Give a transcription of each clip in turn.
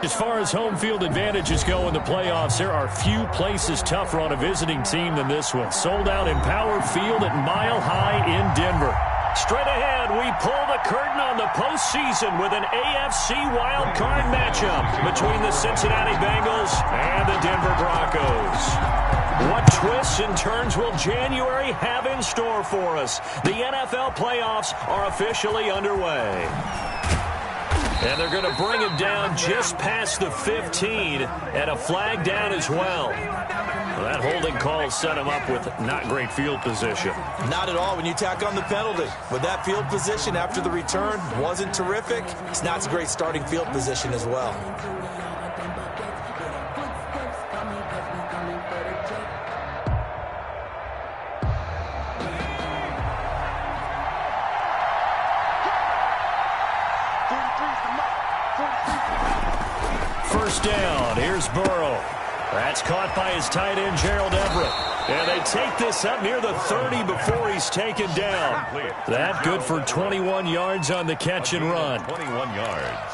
As far as home field advantages go in the playoffs, there are few places tougher on a visiting team than this one. Sold out in Power Field at Mile High in Denver. Straight ahead, we pull the curtain on the postseason with an AFC wildcard matchup between the Cincinnati Bengals and the Denver Broncos. What twists and turns will January have in store for us? The NFL playoffs are officially underway. And they're going to bring it down just past the 15 and a flag down as well. That holding call set him up with not great field position. Not at all when you tack on the penalty. With that field position after the return wasn't terrific. It's not a great starting field position as well. First down, here's Burrow. That's caught by his tight end, Gerald Everett. And they take this up near the 30 before he's taken down. That good for 21 yards on the catch and run. 21 yards.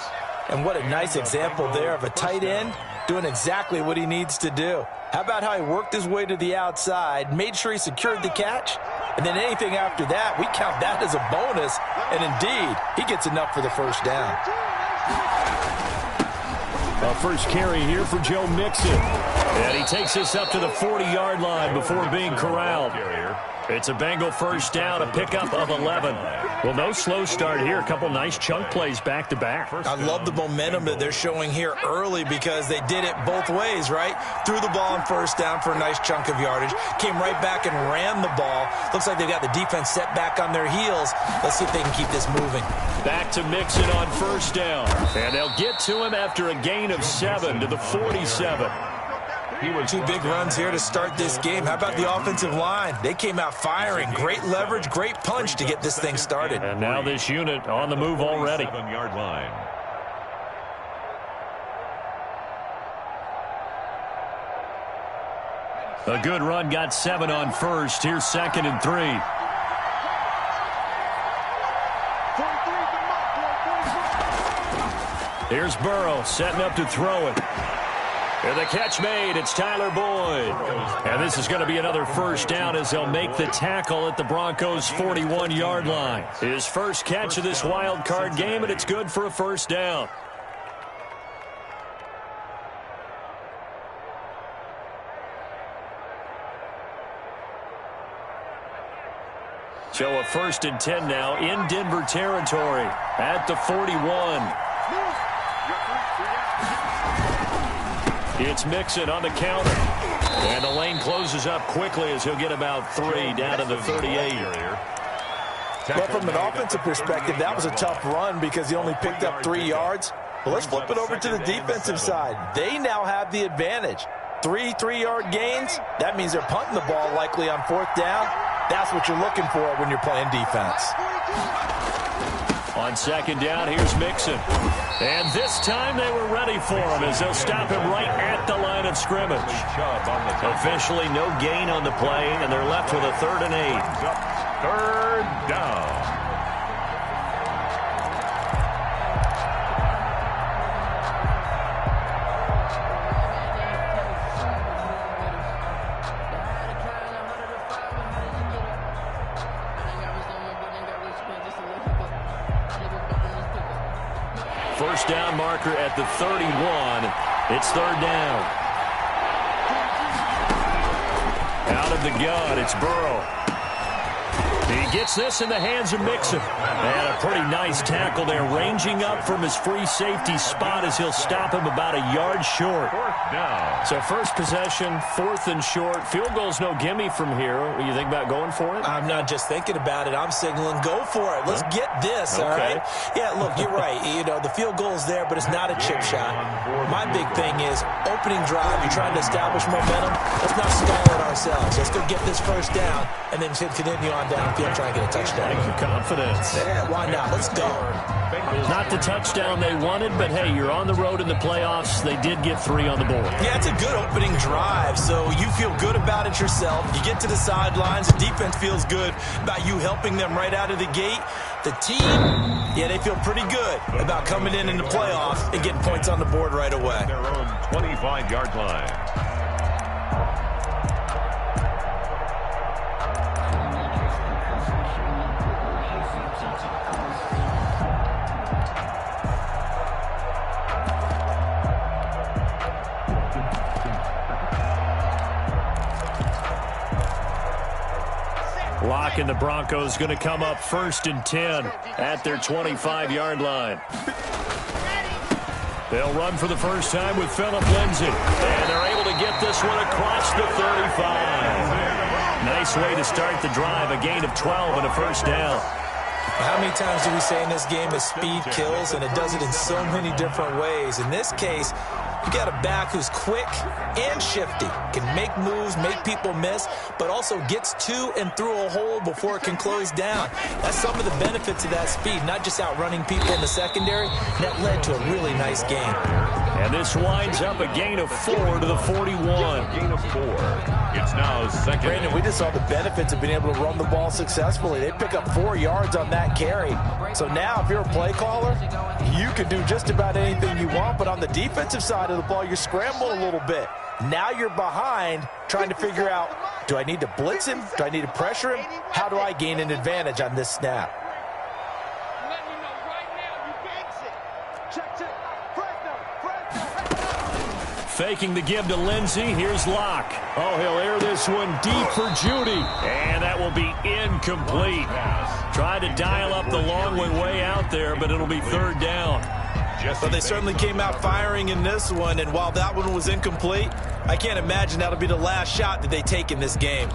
And what a nice example there of a tight end doing exactly what he needs to do. How about how he worked his way to the outside, made sure he secured the catch, and then anything after that, we count that as a bonus. And indeed, he gets enough for the first down. A first carry here for Joe Mixon. And he takes this up to the 40-yard line before being corralled. It's a Bengal first down, a pickup of 11. Well, no slow start here. A couple nice chunk plays back-to-back. I love the momentum that they're showing here early because they did it both ways, right? Threw the ball on first down for a nice chunk of yardage. Came right back and ran the ball. Looks like they've got the defense set back on their heels. Let's see if they can keep this moving. Back to Mixon on first down. And they'll get to him after a gain of 7 to the 47. Two big runs here to start this game. How about the offensive line? They came out firing. Great leverage, great punch to get this thing started. And now this unit on the move already. 7-yard line. A good run, got 7 on first. Here's 2nd and 3. Here's Burrow setting up to throw it. And the catch made. It's Tyler Boyd. And this is going to be another first down as they'll make the tackle at the Broncos' 41-yard line. His first catch of this wild card game, and it's good for a first down. So a 1st and 10 now in Denver territory at the 41. It's Mixon on the counter. And the lane closes up quickly as he'll get about 3 down to the 38. Well, from an offensive perspective, that was a tough run because he only picked up 3 yards. Well, let's flip it over to the defensive side. They now have the advantage. 3 3-yard gains. That means they're punting the ball likely on 4th down. That's what you're looking for when you're playing defense. On 2nd down, here's Mixon. And this time they were ready for him as they'll stop him right at the line of scrimmage. Officially no gain on the play, and they're left with a 3rd and 8. 3rd down. First down marker at the 31. It's 3rd down. Out of the gun, it's Burrow. He gets this in the hands of Mixon. And a pretty nice tackle there, ranging up from his free safety spot as he'll stop him about a yard short. 4th down. So first possession, 4th and short. Field goal's no gimme from here. What do you think about going for it? I'm not just thinking about it. I'm signaling go for it. Let's get this, all right? Yeah, look, you're right. You know, the field goal's there, but it's not a chip shot. My big thing is opening drive. You're trying to establish momentum. Let's not stall it ourselves. Let's go get this first down and then continue on down field trying to get a touchdown. Like your confidence. Yeah, why not? Let's go. Not the touchdown they wanted, but hey, you're on the road in the playoffs. They did get 3 on the board. Yeah, it's a good opening drive, so you feel good about it yourself. You get to the sidelines. The defense feels good about you helping them right out of the gate. The team, yeah, they feel pretty good about coming in the playoffs and getting points on the board right away. Their own 25-yard line. Locke and the Broncos going to come up 1st and 10 at their 25-yard line. They'll run for the first time with Phillip Lindsay. And they're able to get this one across the 35. Nice way to start the drive. A gain of 12 and a first down. How many times do we say in this game that speed kills, and it does it in so many different ways? In this case, you got a back who's quick and shifty, can make moves, make people miss, but also gets to and through a hole before it can close down. That's some of the benefits of that speed, not just outrunning people in the secondary. That led to a really nice game. And this winds up a gain of 4 to the 41. Gain of 4. It's now 2nd. Brandon, we just saw the benefits of being able to run the ball successfully. They pick up 4 yards on that carry. So now if you're a play caller, you can do just about anything you want, but on the defensive side of the ball, you scramble a little bit. Now you're behind trying to figure out, do I need to blitz him? Do I need to pressure him? How do I gain an advantage on this snap? Faking the give to Lindsay. Here's Locke. Oh, he'll air this one deep for Judy. And that will be incomplete. Tried to dial up the long way out there, but it'll be 3rd down. But they certainly came out firing in this one, and while that one was incomplete, I can't imagine that'll be the last shot that they take in this game.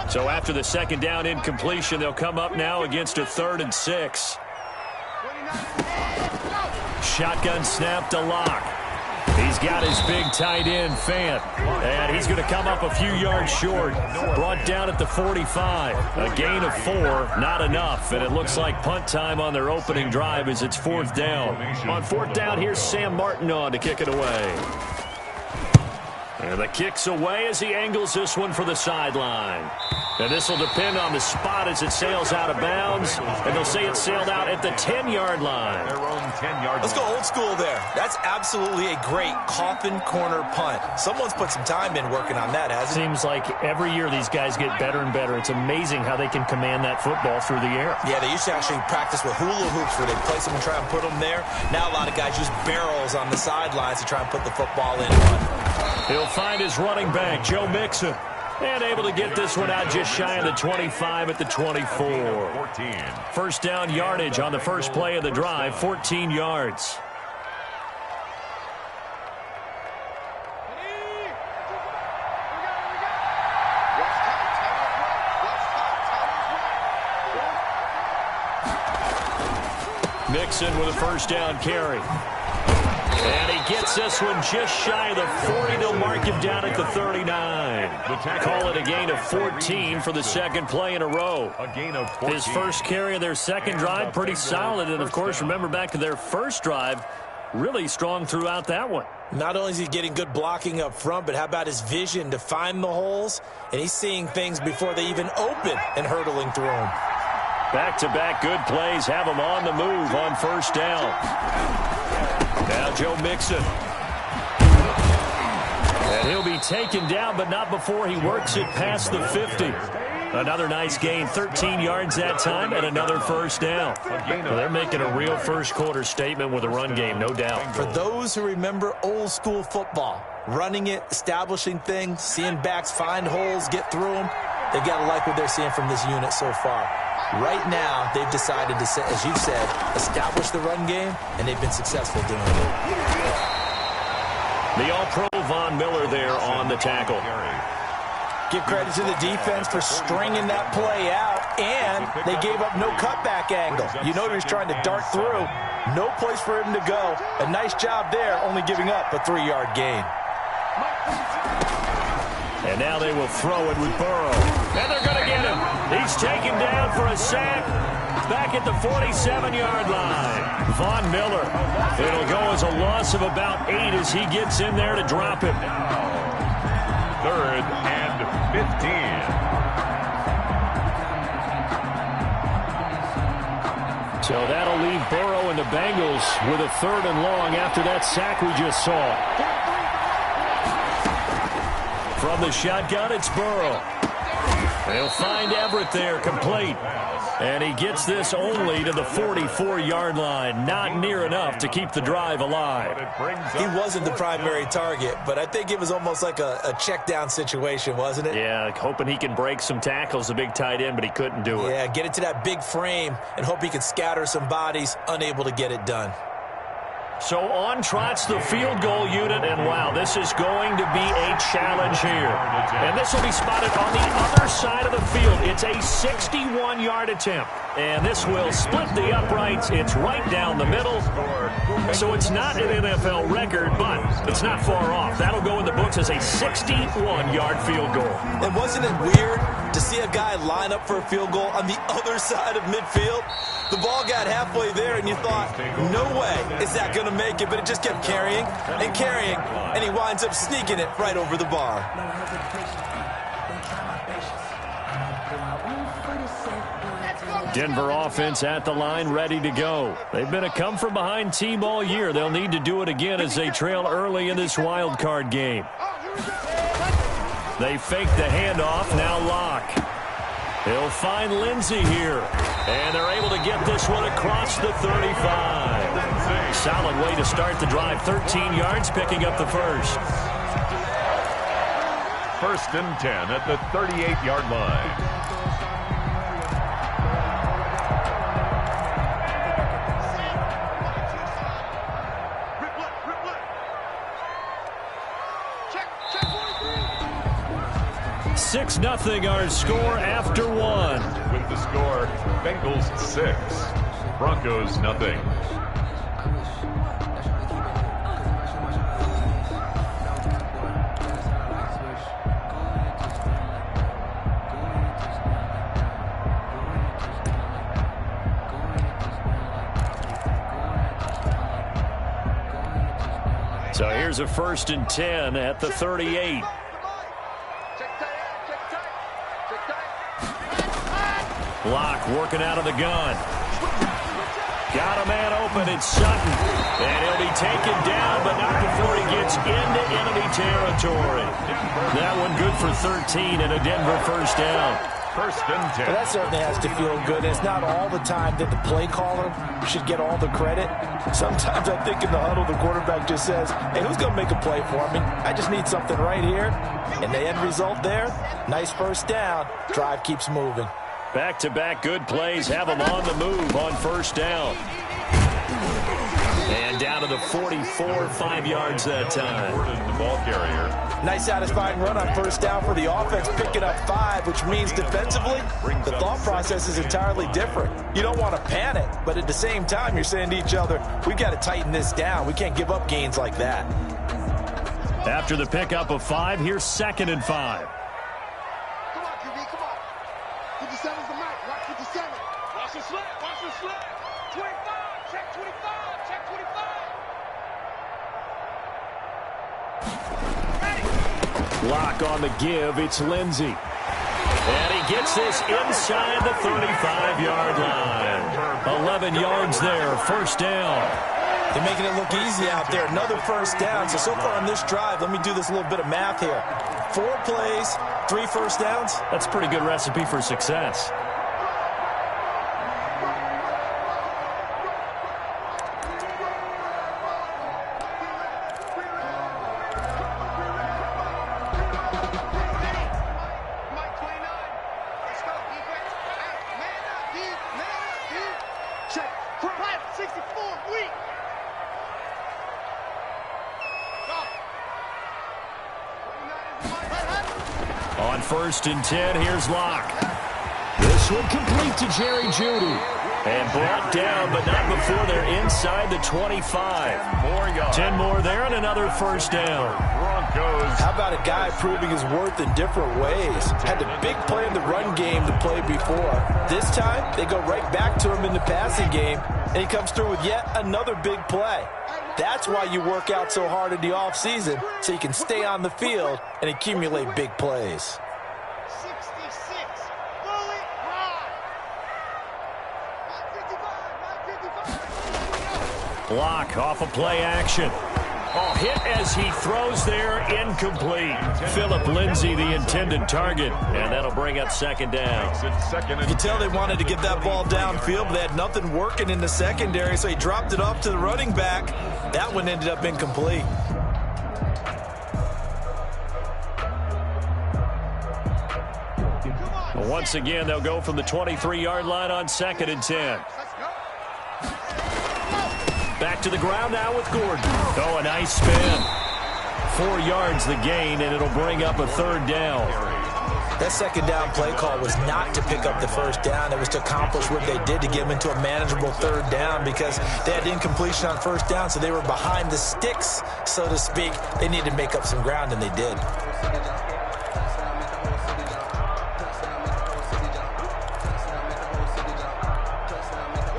So after the 2nd down incompletion, they'll come up now against a 3rd and 6. Shotgun snap to Locke. He's got his big tight end, Fant. And he's going to come up a few yards short. Brought down at the 45. A gain of 4, not enough. And it looks like punt time on their opening drive as it's 4th down. On 4th down, here's Sam Martin on to kick it away. And the kick's away as he angles this one for the sideline. And this will depend on the spot as it sails out of bounds. And they'll say it sailed out at the 10-yard line. Their own 10-yard Let's go old school there. That's absolutely a great coffin corner punt. Someone's put some time in working on that, hasn't it? Seems like every year these guys get better and better. It's amazing how they can command that football through the air. Yeah, they used to actually practice with hula hoops where they place them and try and put them there. Now a lot of guys use barrels on the sidelines to try and put the football in. He'll find his running back, Joe Mixon. And able to get this one out just shy of the 25 at the 24. 14. First down yardage on the first play of the drive, 14 yards. Mixon with a first down carry. And he gets this one just shy of the 40. They'll mark him down at the 39. Call it a gain of 14 for the 2nd play in a row. A gain of 14. His first carry of their 2nd drive, pretty solid. And, of course, remember back to their first drive, really strong throughout that one. Not only is he getting good blocking up front, but how about his vision to find the holes? And he's seeing things before they even open and hurtling through them. Back-to-back good plays have him on the move on first down. Now Joe Mixon. And he'll be taken down, but not before he works it past the 50. Another nice gain, 13 yards that time, and another first down. Well, they're making a real first-quarter statement with a run game, no doubt. For those who remember old-school football, running it, establishing things, seeing backs find holes, get through them, they've got to like what they're seeing from this unit so far. Right now, they've decided to, as you said, establish the run game, and they've been successful doing it. The All-Pro Von Miller there on the tackle. Give credit to the defense for stringing that play out, and they gave up no cutback angle. You know he was trying to dart through. No place for him to go. A nice job there, only giving up a 3-yard gain. And now they will throw it with Burrow. And they're going to get him. He's taken down for a sack back at the 47-yard line. Von Miller. It'll go as a loss of about 8 as he gets in there to drop him. 3rd and 15. So that'll leave Burrow and the Bengals with a 3rd and long after that sack we just saw. From the shotgun, it's Burrow. They'll find Everett there, complete. And he gets this only to the 44-yard line. Not near enough to keep the drive alive. He wasn't the primary target, but I think it was almost like a check down situation, wasn't it? Yeah, hoping he can break some tackles, a big tight end, but he couldn't do it. Yeah, get it to that big frame and hope he can scatter some bodies, unable to get it done. So on trots the field goal unit, and wow, this is going to be a challenge here. And this will be spotted on the other side of the field. It's a 61-yard attempt. And this will split the uprights. It's right down the middle. So it's not an NFL record, but it's not far off. That'll go in the books as a 61-yard field goal. And wasn't it weird to see a guy line up for a field goal on the other side of midfield? The ball got halfway there, and you thought, no way is that going to make it, but it just kept carrying and carrying, and he winds up sneaking it right over the bar. Denver offense at the line, ready to go. They've been a come-from-behind team all year. They'll need to do it again as they trail early in this wild card game. They fake the handoff, now Locke. He'll find Lindsey here. And they're able to get this one across the 35. Solid way to start the drive. 13 yards, picking up the first. 1st and 10 at the 38-yard line. Six 0 our score after one. With the score, Bengals 6, Broncos 0. So here's a 1st and 10 at the 38. Locke working out of the gun. Got a man open. It's Sutton. And he'll be taken down, but not before he gets into enemy territory. That one good for 13 and a Denver 1st down. 1st and 10. Well, that certainly has to feel good. It's not all the time that the play caller should get all the credit. Sometimes I think in the huddle, the quarterback just says, hey, who's going to make a play for me? I just need something right here. And the end result there, nice 1st down. Drive keeps moving. Back-to-back good plays have them on the move on 1st down. And down to the 44, 5 yards that time. The ball carrier. Nice satisfying run on 1st down for the offense, picking up 5, which means defensively, the thought process is entirely different. You don't want to panic, but at the same time, you're saying to each other, we've got to tighten this down. We can't give up gains like that. After the pickup of 5, here's 2nd and 5. Come on, QB, come on. 57's the mic. Watch 57. Watch the slip. Watch the slip. 25. Check 25. Check 25. Lock on the give. It's Lindsey. And he gets this inside the 35-yard line. 11 yards there. 1st down. They're making it look easy out there. Another 1st down. So far on this drive, let me do this little bit of math here. 4 plays, 3 1st downs. That's a pretty good recipe for success. On 1st and 10, here's Locke. This one complete to Jerry Jeudy. And brought down, but not before they're inside the 25. 10 more there and another first down. How about a guy proving his worth in different ways? Had the big play in the run game to play before. This time, they go right back to him in the passing game, and he comes through with yet another big play. That's why you work out so hard in the offseason, so you can stay on the field and accumulate big plays. Block off a play action. Oh, hit as he throws there, incomplete. Phillip Lindsay, the intended target, and that'll bring up second down. You can tell they wanted to get that ball downfield, but they had nothing working in the secondary, so he dropped it off to the running back. That one ended up incomplete. Once again, they'll go from the 23-yard line on 2nd and 10. Back to the ground now with Gordon. Oh, a nice spin. 4 yards the gain, and it'll bring up a third down. That second down play call was not to pick up the first down. It was to accomplish what they did to get them into a manageable third down because they had incompletion on first down, so they were behind the sticks, so to speak. They needed to make up some ground, and they did.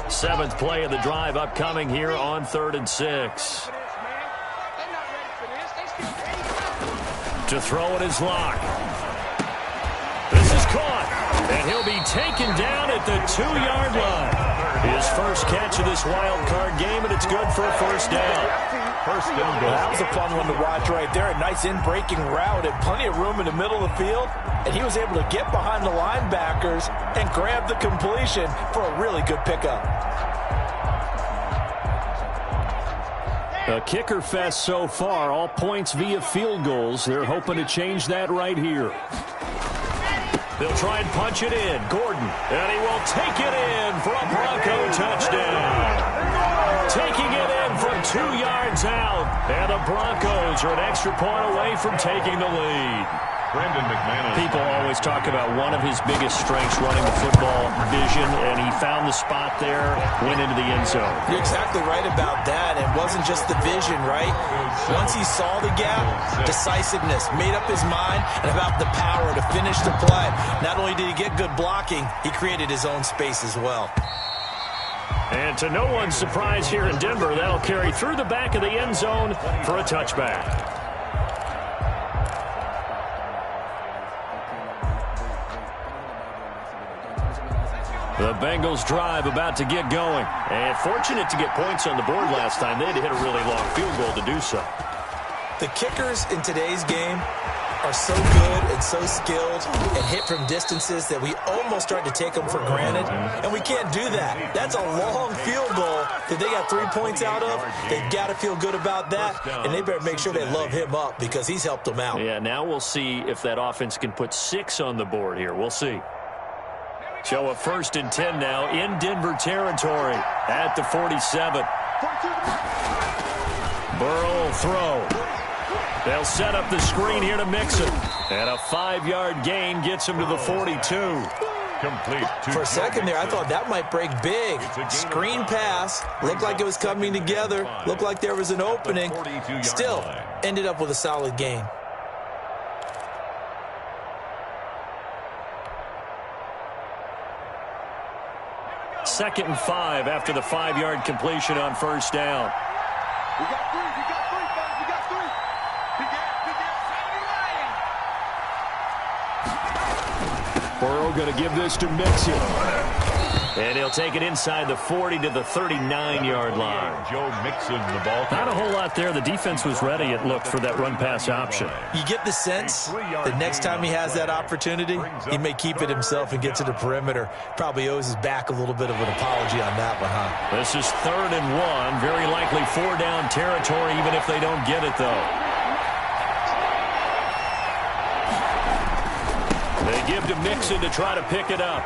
Seventh play of the drive upcoming here on 3rd and 6. To throw it is Locke. This is caught, and he'll be taken down at the 2-yard line. His first catch of this wild card game, and it's good for a first down. First down goal. That was a fun one to watch right there. A nice in-breaking route and plenty of room in the middle of the field. And he was able to get behind the linebackers and grab the completion for a really good pickup. A kicker fest so far, all points via field goals. They're hoping to change that right here. They'll try and punch it in. Gordon, and he will take it in for a Bronco touchdown. Taking it in from 2 yards out. And the Broncos are an extra point away from taking the lead. People always talk about one of his biggest strengths running the football, vision, and he found the spot there, went into the end zone. You're exactly right about that. It wasn't just the vision, right? Once he saw the gap, decisiveness, made up his mind, and about the power to finish the play. Not only did he get good blocking, he created his own space as well. And to no one's surprise here in Denver, that'll carry through the back of the end zone for a touchback. The Bengals drive about to get going. And fortunate to get points on the board last time. They had to hit a really long field goal to do so. The kickers in today's game are so good and so skilled and hit from distances that we almost start to take them for granted. And we can't do that. That's a long field goal that they got 3 points out of. They've got to feel good about that. And they better make sure they love him up because he's helped them out. Yeah, now we'll see if that offense can put 6 on the board here. We'll see. So a 1st and 10 now in Denver territory at the 47. Burrow will throw. They'll set up the screen here to Mixon. And a 5-yard gain gets him to the 42. Complete. For a second there, I thought that might break big. Screen pass. Looked like it was coming together. Looked like there was an opening. Still ended up with a solid gain. Second and 5 after the 5-yard completion on first down. We got 3, fellas. We got 3. Burrow going to give this to Mixon. And he'll take it inside the 40 to the 39-yard line. Joe Mixon, the ball. Not a whole lot there. The defense was ready, it looked, for that run-pass option. You get the sense that next time he has that opportunity, he may keep it himself and get to the perimeter. Probably owes his back a little bit of an apology on that one, huh? This is 3rd and 1. Very likely 4-down territory, even if they don't get it, though. They give to Mixon to try to pick it up.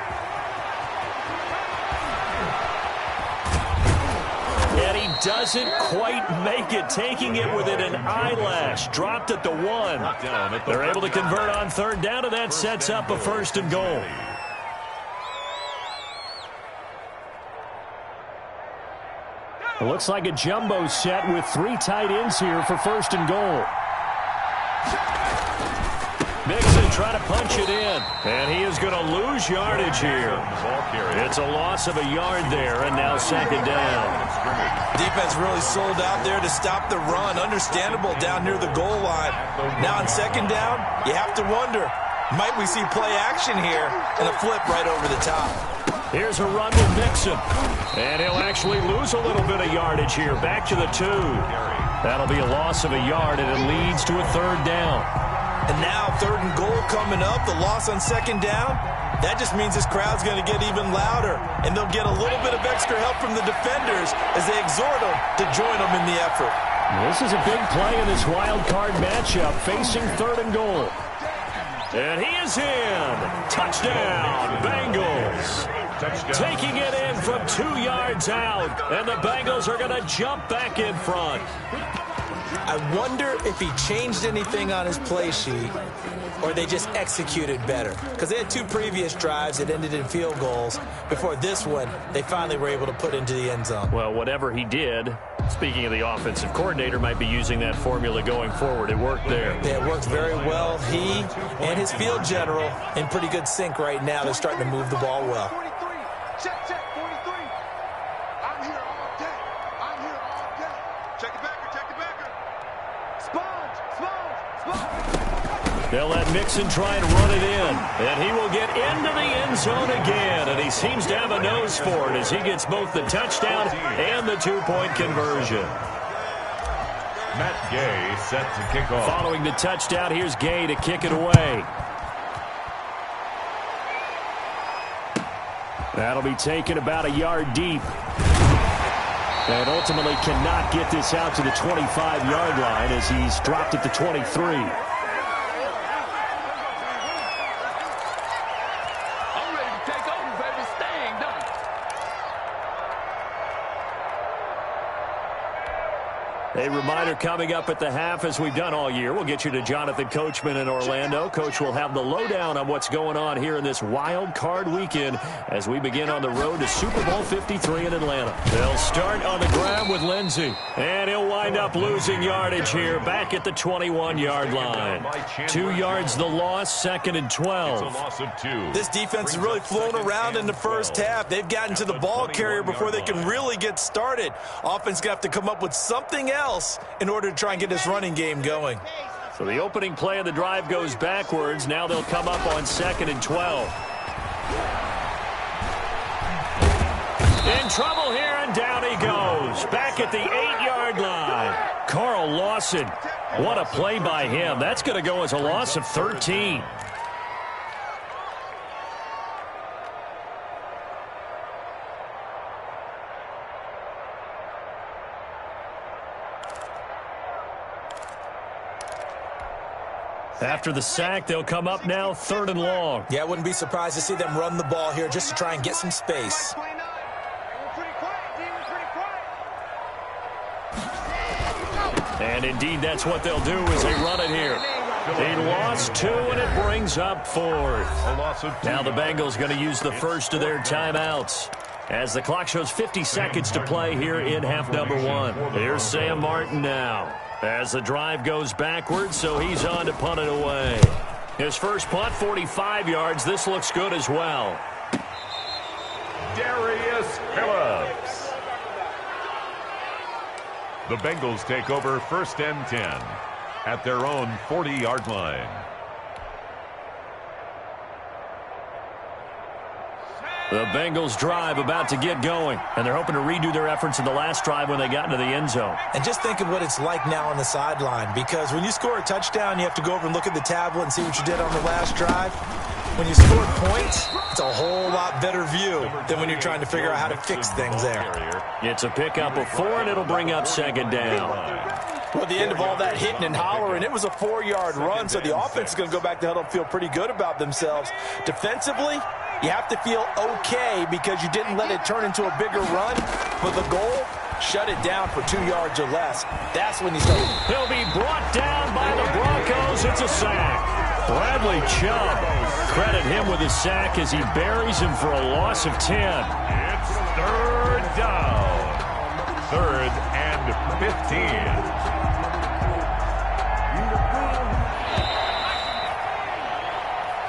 And he doesn't quite make it, taking it within an eyelash. Dropped at the 1. They're able to convert on 3rd down, and that sets up a 1st and goal. It looks like a jumbo set with 3 tight ends here for 1st and goal. Mixon trying to punch it in, and he is going to lose yardage here. It's a loss of a yard there, and now 2nd down. Defense really sold out there to stop the run. Understandable down near the goal line. Now on 2nd down, you have to wonder, might we see play action here and a flip right over the top? Here's a run with Mixon, and he'll actually lose a little bit of yardage here. Back to the 2. That'll be a loss of a yard, and it leads to a 3rd down. And now 3rd and goal coming up, the loss on 2nd down. That just means this crowd's going to get even louder, and they'll get a little bit of extra help from the defenders as they exhort them to join them in the effort. This is a big play in this wild card matchup, facing 3rd and goal. And he is in. Touchdown, Bengals. Taking it in from 2 yards out, and the Bengals are going to jump back in front. I wonder if he changed anything on his play sheet or they just executed better. Because they had 2 previous drives that ended in field goals. Before this one, they finally were able to put into the end zone. Well, whatever he did, speaking of the offensive coordinator, might be using that formula going forward. It worked there. Yeah, it worked very well. He and his field general in pretty good sync right now. They're starting to move the ball well. 43. Check, 43. I'm here all day. I'm here all day. Check it backer, check it backer. Sponge. They'll let Mixon try and run it in, and he will get into the end zone again, and he seems to have a nose for it as he gets both the touchdown and the 2-point conversion. Matt Gay set to kick off. Following the touchdown, here's Gay to kick it away. That'll be taken about a yard deep. And ultimately cannot get this out to the 25-yard line as he's dropped at the 23. A reminder coming up at the half, as we've done all year. We'll get you to Jonathan Coachman in Orlando. Coach will have the lowdown on what's going on here in this wild card weekend as we begin on the road to Super Bowl 53 in Atlanta. They'll start on the ground with Lindsey, and he'll wind up losing yardage here back at the 21-yard line. 2 yards the loss, 2nd and 12. It's a loss of 2. This defense has really flown around in the first half. They've gotten to the ball carrier before they can really get started. Offense going to have to come up with something else in order to try and get this running game going. So the opening play of the drive goes backwards. Now they'll come up on 2nd and 12. In trouble here, and down he goes. Back at the 8-yard line. Carl Lawson, what a play by him. That's going to go as a loss of 13. After the sack, they'll come up now 3rd and long. Yeah, I wouldn't be surprised to see them run the ball here just to try and get some space. And indeed, that's what they'll do as they run it here. They lost 2, and it brings up 4th. A loss of 2. Now the Bengals going to use the first of their timeouts as the clock shows 50 seconds to play here in half number 1. Here's Sam Martin now as the drive goes backwards, so he's on to punt it away. His first punt, 45 yards. This looks good as well. Darius Phillips. The Bengals take over 1st and 10 at their own 40-yard line. The Bengals drive about to get going, and they're hoping to redo their efforts in the last drive when they got into the end zone. And just think of what it's like now on the sideline, because when you score a touchdown, you have to go over and look at the tablet and see what you did on the last drive. When you score points, it's a whole lot better view than when you're trying to figure out how to fix things there. It's a pickup of 4, and it'll bring up 2nd down. Well, at the end of all that hitting and hollering, it was a 4-yard run, so the offense is going to go back to huddle and feel pretty good about themselves. Defensively, you have to feel okay because you didn't let it turn into a bigger run. But the goal, shut it down for 2 yards or less. That's when you start. He'll be brought down by the Broncos. It's a sack. Bradley Chubb, credit him with a sack as he buries him for a loss of 10. It's 3rd down. 3rd and 15.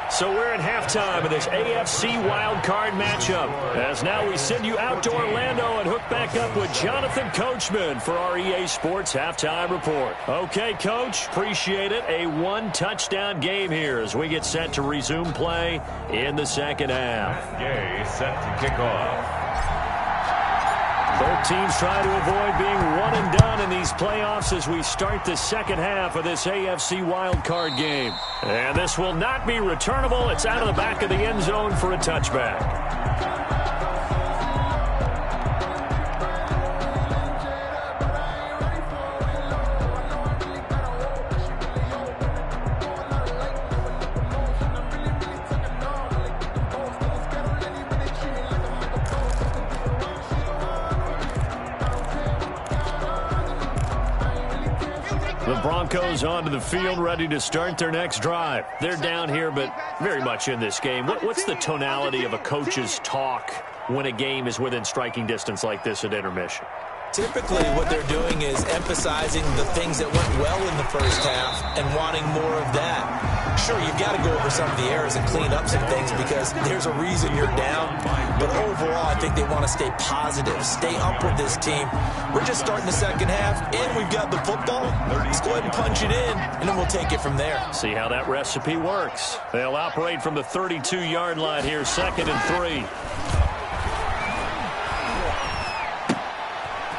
So we're at halftime of this AFC wildcard matchup. As now we send you out to Orlando and hook back up with Jonathan Coachman for our EA Sports Halftime Report. Okay, Coach, appreciate it. A one-touchdown game here as we get set to resume play in the second half. Gay set to kick off. Both teams try to avoid being one and done in these playoffs as we start the second half of this AFC wildcard game. And this will not be returnable. It's out of the back of the end zone for a touchback. The Broncos onto the field, ready to start their next drive. They're down here, but very much in this game. What's the tonality of a coach's talk when a game is within striking distance like this at intermission? Typically, what they're doing is emphasizing the things that went well in the first half and wanting more of that. Sure, you've got to go over some of the errors and clean up some things because there's a reason you're down. But overall, I think they want to stay positive, stay up with this team. We're just starting the second half, and we've got the football. Let's go ahead and punch it in, and then we'll take it from there. See how that recipe works. They'll operate from the 32-yard line here, 2nd and 3.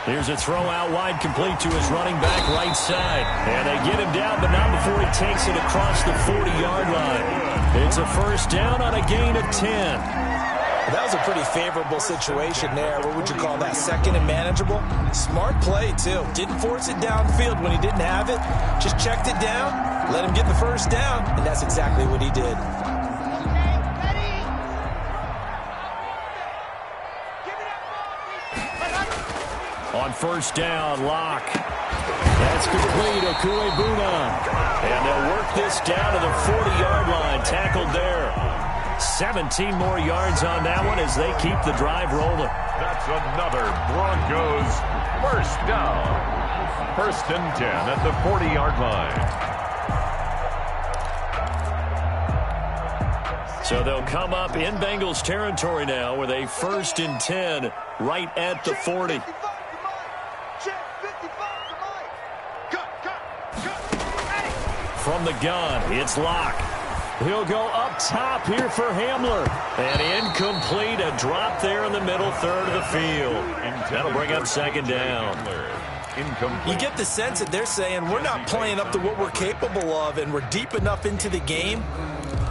Here's a throw out wide, complete to his running back right side. And they get him down, but not before he takes it across the 40-yard line. It's a first down on a gain of 10. That was a pretty favorable situation there. What would you call that? Second and manageable? Smart play, too. Didn't force it downfield when he didn't have it. Just checked it down, let him get the first down, and that's exactly what he did. On first down, Locke. That's complete, Okuebuna. And they'll work this down to the 40-yard line, tackled there. 17 more yards on that one as they keep the drive rolling. That's another Broncos first down. 1st and 10 at the 40-yard line. So they'll come up in Bengals territory now with a 1st and 10 right at the 40. From the gun, it's Locke. He'll go up top here for Hamler. And incomplete, a drop there in the middle third of the field. That'll bring up 2nd down. You get the sense that they're saying we're not playing up to what we're capable of, and we're deep enough into the game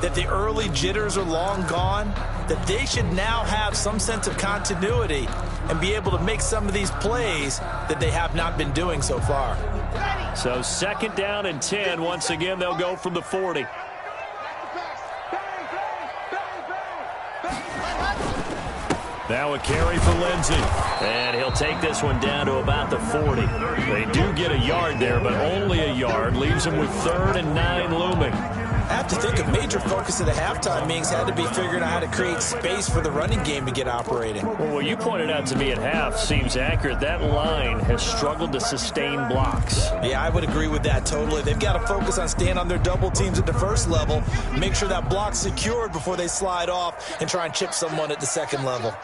that the early jitters are long gone, that they should now have some sense of continuity and be able to make some of these plays that they have not been doing so far. So 2nd down and 10. Once again, they'll go from the 40. Now a carry for Lindsey. And he'll take this one down to about the 40. They do get a yard there, but only a yard. Leaves them with 3rd and 9 looming. I have to think a major focus of the halftime meetings had to be figuring out how to create space for the running game to get operating. Well, what you pointed out to me at half seems accurate. That line has struggled to sustain blocks. Yeah, I would agree with that totally. They've got to focus on staying on their double teams at the first level, make sure that block's secured before they slide off and try and chip someone at the second level.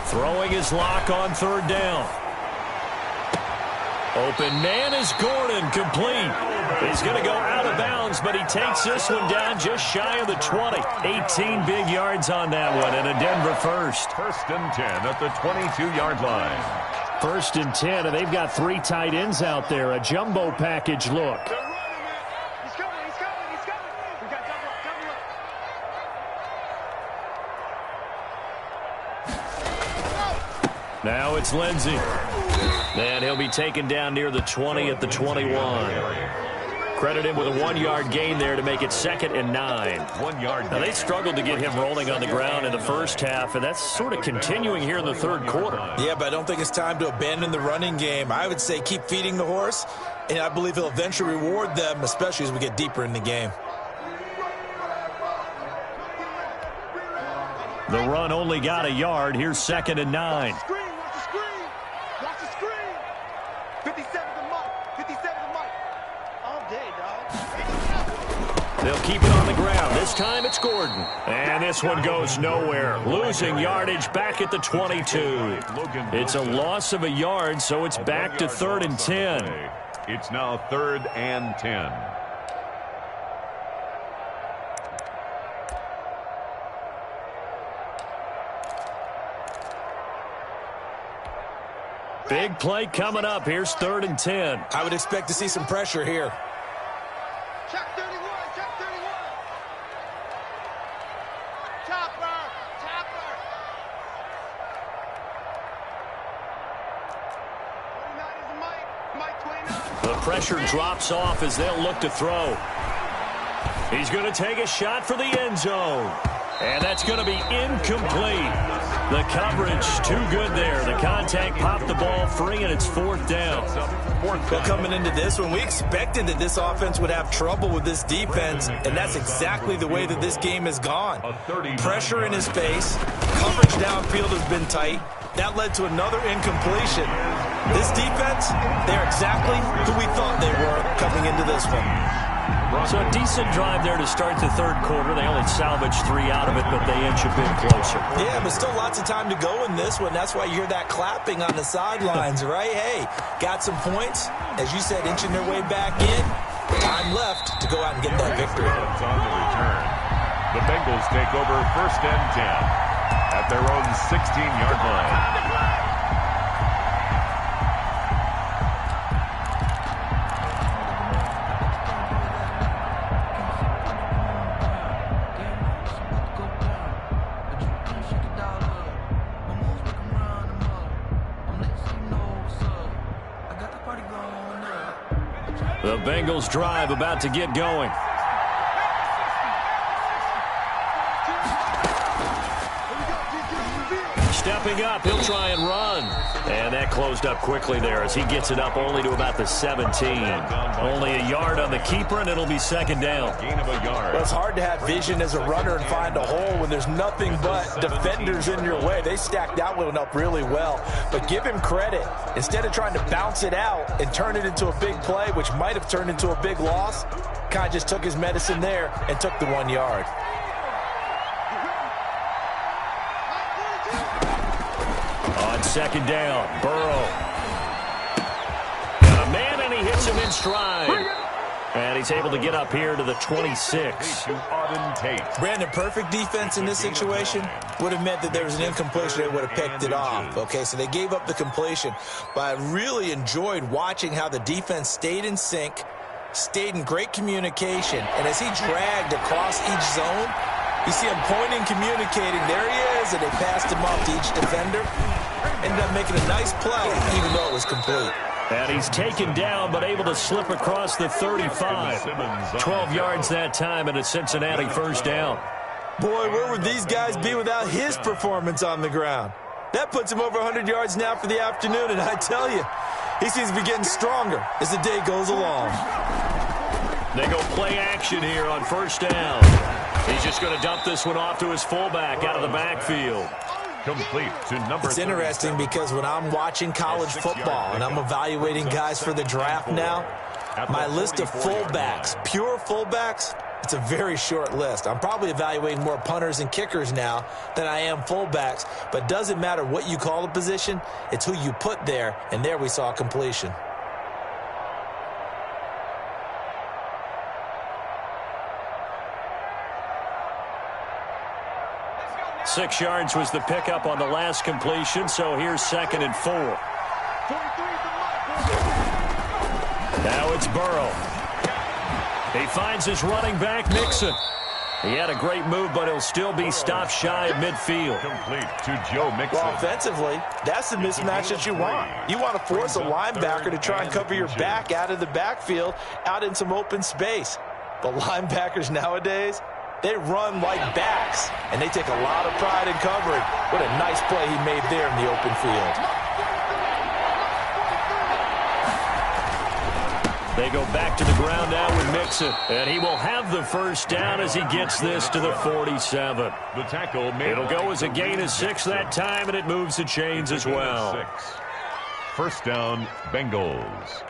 Throwing his Locke on 3rd down. Open man is Gordon, complete. He's going to go out of bounds, but he takes this one down just shy of the 20. 18 big yards on that one, and a Denver first. 1st and 10 at the 22-yard line. 1st and 10, and they've got 3 tight ends out there. A jumbo package look. Now it's Lindsey. And he'll be taken down near the 20 at the 21. Credit him with a 1-yard gain there to make it 2nd and 9. 1 yard. Now, they struggled to get him rolling on the ground in the first half, and that's sort of continuing here in the 3rd quarter. Yeah, but I don't think it's time to abandon the running game. I would say keep feeding the horse, and I believe he'll eventually reward them, especially as we get deeper in the game. The run only got a yard. Here's 2nd and 9. Watch the screen. Watch the screen. Watch the screen. 57's the mark. 57's the mark. All day, dog. They'll keep it on the ground. This time it's Gordon. And this one goes nowhere. Losing yardage back at the 22. It's a loss of a yard, so it's back to 3rd and 10. It's now 3rd and 10. Big play coming up. Here's 3rd and 10. I would expect to see some pressure here. Check 31. Check 31. Chopper. Chopper. 29 is Mike. Mike 29. The pressure drops off as they'll look to throw. He's going to take a shot for the end zone. And that's going to be incomplete. The coverage too good there. The contact popped the ball free, and it's 4th down. Well, coming into this one, we expected that this offense would have trouble with this defense, and that's exactly the way that this game has gone. Pressure in his face. Coverage downfield has been tight. That led to another incompletion. This defense, they're exactly who we thought they were coming into this one. So a decent drive there to start the 3rd quarter. They only salvaged 3 out of it, but they inch a bit closer. Yeah, but still lots of time to go in this one. That's why you hear that clapping on the sidelines, right? Hey, got some points. As you said, inching their way back in. Time left to go out and get that victory. On the return. The Bengals take over 1st and 10 at their own 16-yard line. The Bengals drive about to get going. Stepping up, he'll try and run. And that closed up quickly there as he gets it up only to about the 17. Only a yard on the keeper, and it'll be 2nd down. Gain of a yard. Well, it's hard to have vision as a runner and find a hole when there's nothing but defenders in your way. They stacked that one up really well. But give him credit. Instead of trying to bounce it out and turn it into a big play, which might have turned into a big loss, kind of just took his medicine there and took the 1 yard. On 2nd down, Burrow. Got a man, and he hits him in stride. And he's able to get up here to the 26. Brandon, perfect defense in this situation would have meant that there was an incompletion. They would have picked it off. Okay, so they gave up the completion. But I really enjoyed watching how the defense stayed in sync, stayed in great communication. And as he dragged across each zone, you see him pointing, communicating. There he is, and they passed him off to each defender. Ended up making a nice play, even though it was complete. And he's taken down, but able to slip across the 35. 12 yards that time, and a Cincinnati 1st down. Boy, where would these guys be without his performance on the ground? That puts him over 100 yards now for the afternoon, and I tell you, he seems to be getting stronger as the day goes along. They go play action here on 1st down. He's just going to dump this one off to his fullback out of the backfield. Complete to number. It's interesting because when I'm watching college football and I'm evaluating guys for the draft now, my list of fullbacks, pure fullbacks, it's a very short list. I'm probably evaluating more punters and kickers now than I am fullbacks, but it doesn't matter what you call the position, it's who you put there, and there we saw completion. Six yards was the pickup on the last completion, so here's 2nd and 4. Now it's Burrow. He finds his running back, Mixon. He had a great move, but he'll still be stopped shy of midfield. Complete to Joe Mixon. Well, offensively, that's the mismatch that you want. You want to force a linebacker to try and cover your back out of the backfield, out in some open space. But linebackers nowadays, they run like backs, and they take a lot of pride in covering. What a nice play he made there in the open field. They go back to the ground now with Mixon. And he will have the first down as he gets this to the 47. The tackle made. It'll go as a gain of 6 that time, and it moves the chains as well. First down, Bengals.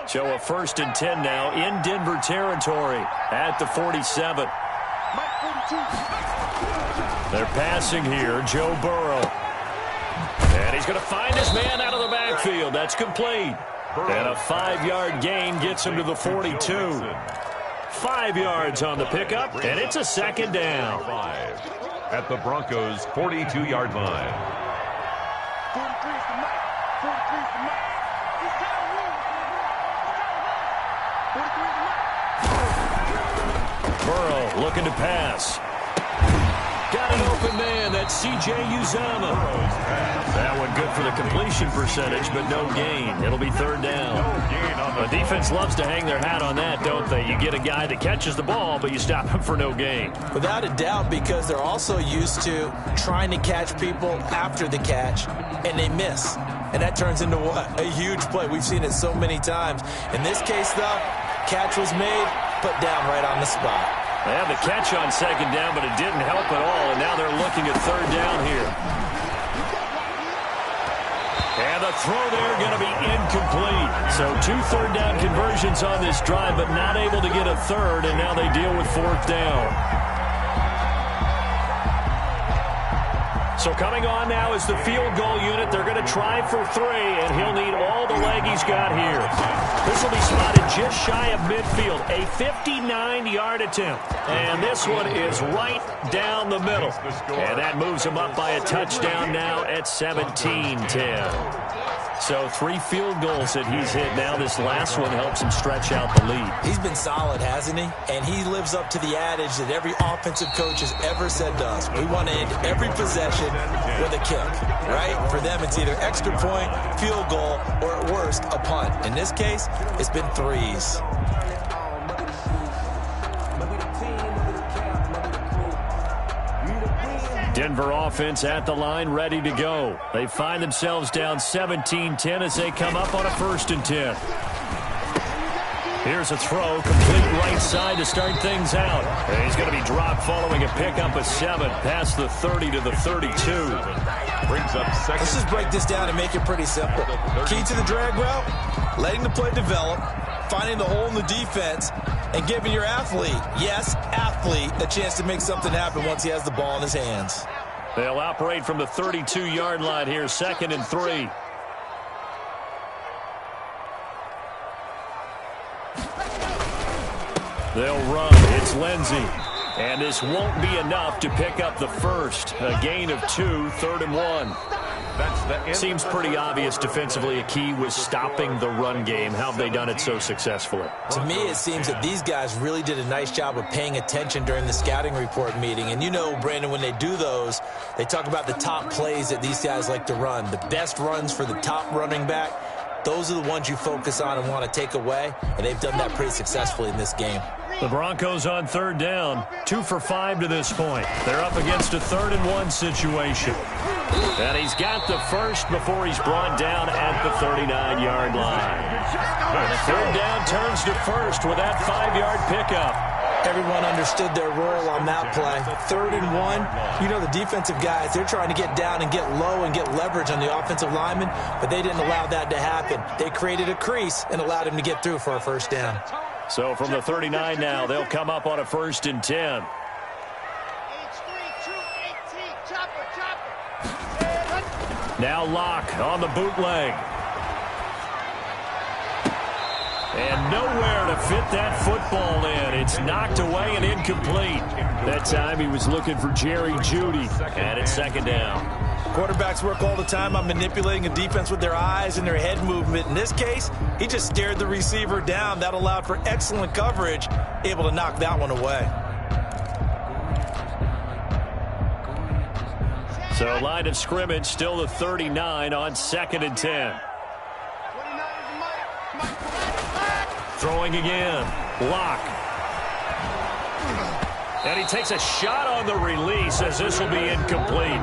So a 1st and 10 now in Denver territory at the 47. They're passing here, Joe Burrow. And he's going to find his man out of the backfield. That's complete. And a 5-yard gain gets him to the 42. 5 yards on the pickup, and it's a 2nd down. At the Broncos' 42-yard line. 43 is the mic. 43 is the mic. He's got a move. 43 is the mic. Burrow looking to pass. Got an open man. That's C.J. Uzomah. That one good for the completion percentage, but no gain. It'll be 3rd down. The defense loves to hang their hat on that, don't they? You get a guy that catches the ball, but you stop him for no gain. Without a doubt, because they're also used to trying to catch people after the catch, and they miss. And that turns into what? A huge play. We've seen it so many times. In this case, though, catch was made, put down right on the spot. They had the catch on 2nd down, but it didn't help at all, and now they're looking at 3rd down here. And the throw there going to be incomplete. So 2 3rd down conversions on this drive, but not able to get a 3rd, and now they deal with 4th down. So coming on now is the field goal unit. They're going to try for 3, and he'll need all the leg he's got here. This will be spotted just shy of midfield. A 59-yard attempt. And this one is right down the middle. And that moves him up by a touchdown now at 17-10. So 3 field goals that he's hit now. This last one helps him stretch out the lead. He's been solid, hasn't he? And he lives up to the adage that every offensive coach has ever said to us. We want to end every possession with a kick, right? For them, it's either extra point, field goal, or at worst, a punt. In this case, it's been 3s. Denver offense at the line, ready to go. They find themselves down 17-10 as they come up on a 1st and 10. Here's a throw, complete right side to start things out. And he's going to be dropped following a pickup of 7 past the 30 to the 32. Brings up 2nd. Let's just break this down and make it pretty simple. Key to the drag route, letting the play develop, finding the hole in the defense, and giving your athlete, yes, athlete, a chance to make something happen once he has the ball in his hands. They'll operate from the 32-yard line here, 2nd and 3. They'll run. It's Lindsey. And this won't be enough to pick up the 1st. A gain of 2, 3rd and 1. Seems pretty obvious defensively. A key was stopping the run game. How have they done it so successfully? To me, it seems that these guys really did a nice job of paying attention during the scouting report meeting. And you know, Brandon, when they do those, they talk about the top plays that these guys like to run. The best runs for the top running back, those are the ones you focus on and want to take away. And they've done that pretty successfully in this game. The Broncos on 3rd down, 2 for 5 to this point. They're up against a 3rd and 1 situation. And he's got the 1st before he's brought down at the 39-yard line. And the 3rd down turns to 1st with that 5-yard pickup. Everyone understood their role on that play. 3rd and 1, you know the defensive guys, they're trying to get down and get low and get leverage on the offensive lineman, but they didn't allow that to happen. They created a crease and allowed him to get through for a 1st down. So from the 39 now, they'll come up on a 1st and 10. Now Locke on the bootleg. And nowhere to fit that football in. It's knocked away and incomplete. That time he was looking for Jerry Jeudy. And it's 2nd down. Quarterbacks work all the time on manipulating a defense with their eyes and their head movement. In this case, he just stared the receiver down. That allowed for excellent coverage, able to knock that one away. So line of scrimmage still the 39 on 2nd and 10. Throwing again. Locke. And he takes a shot on the release as this will be incomplete.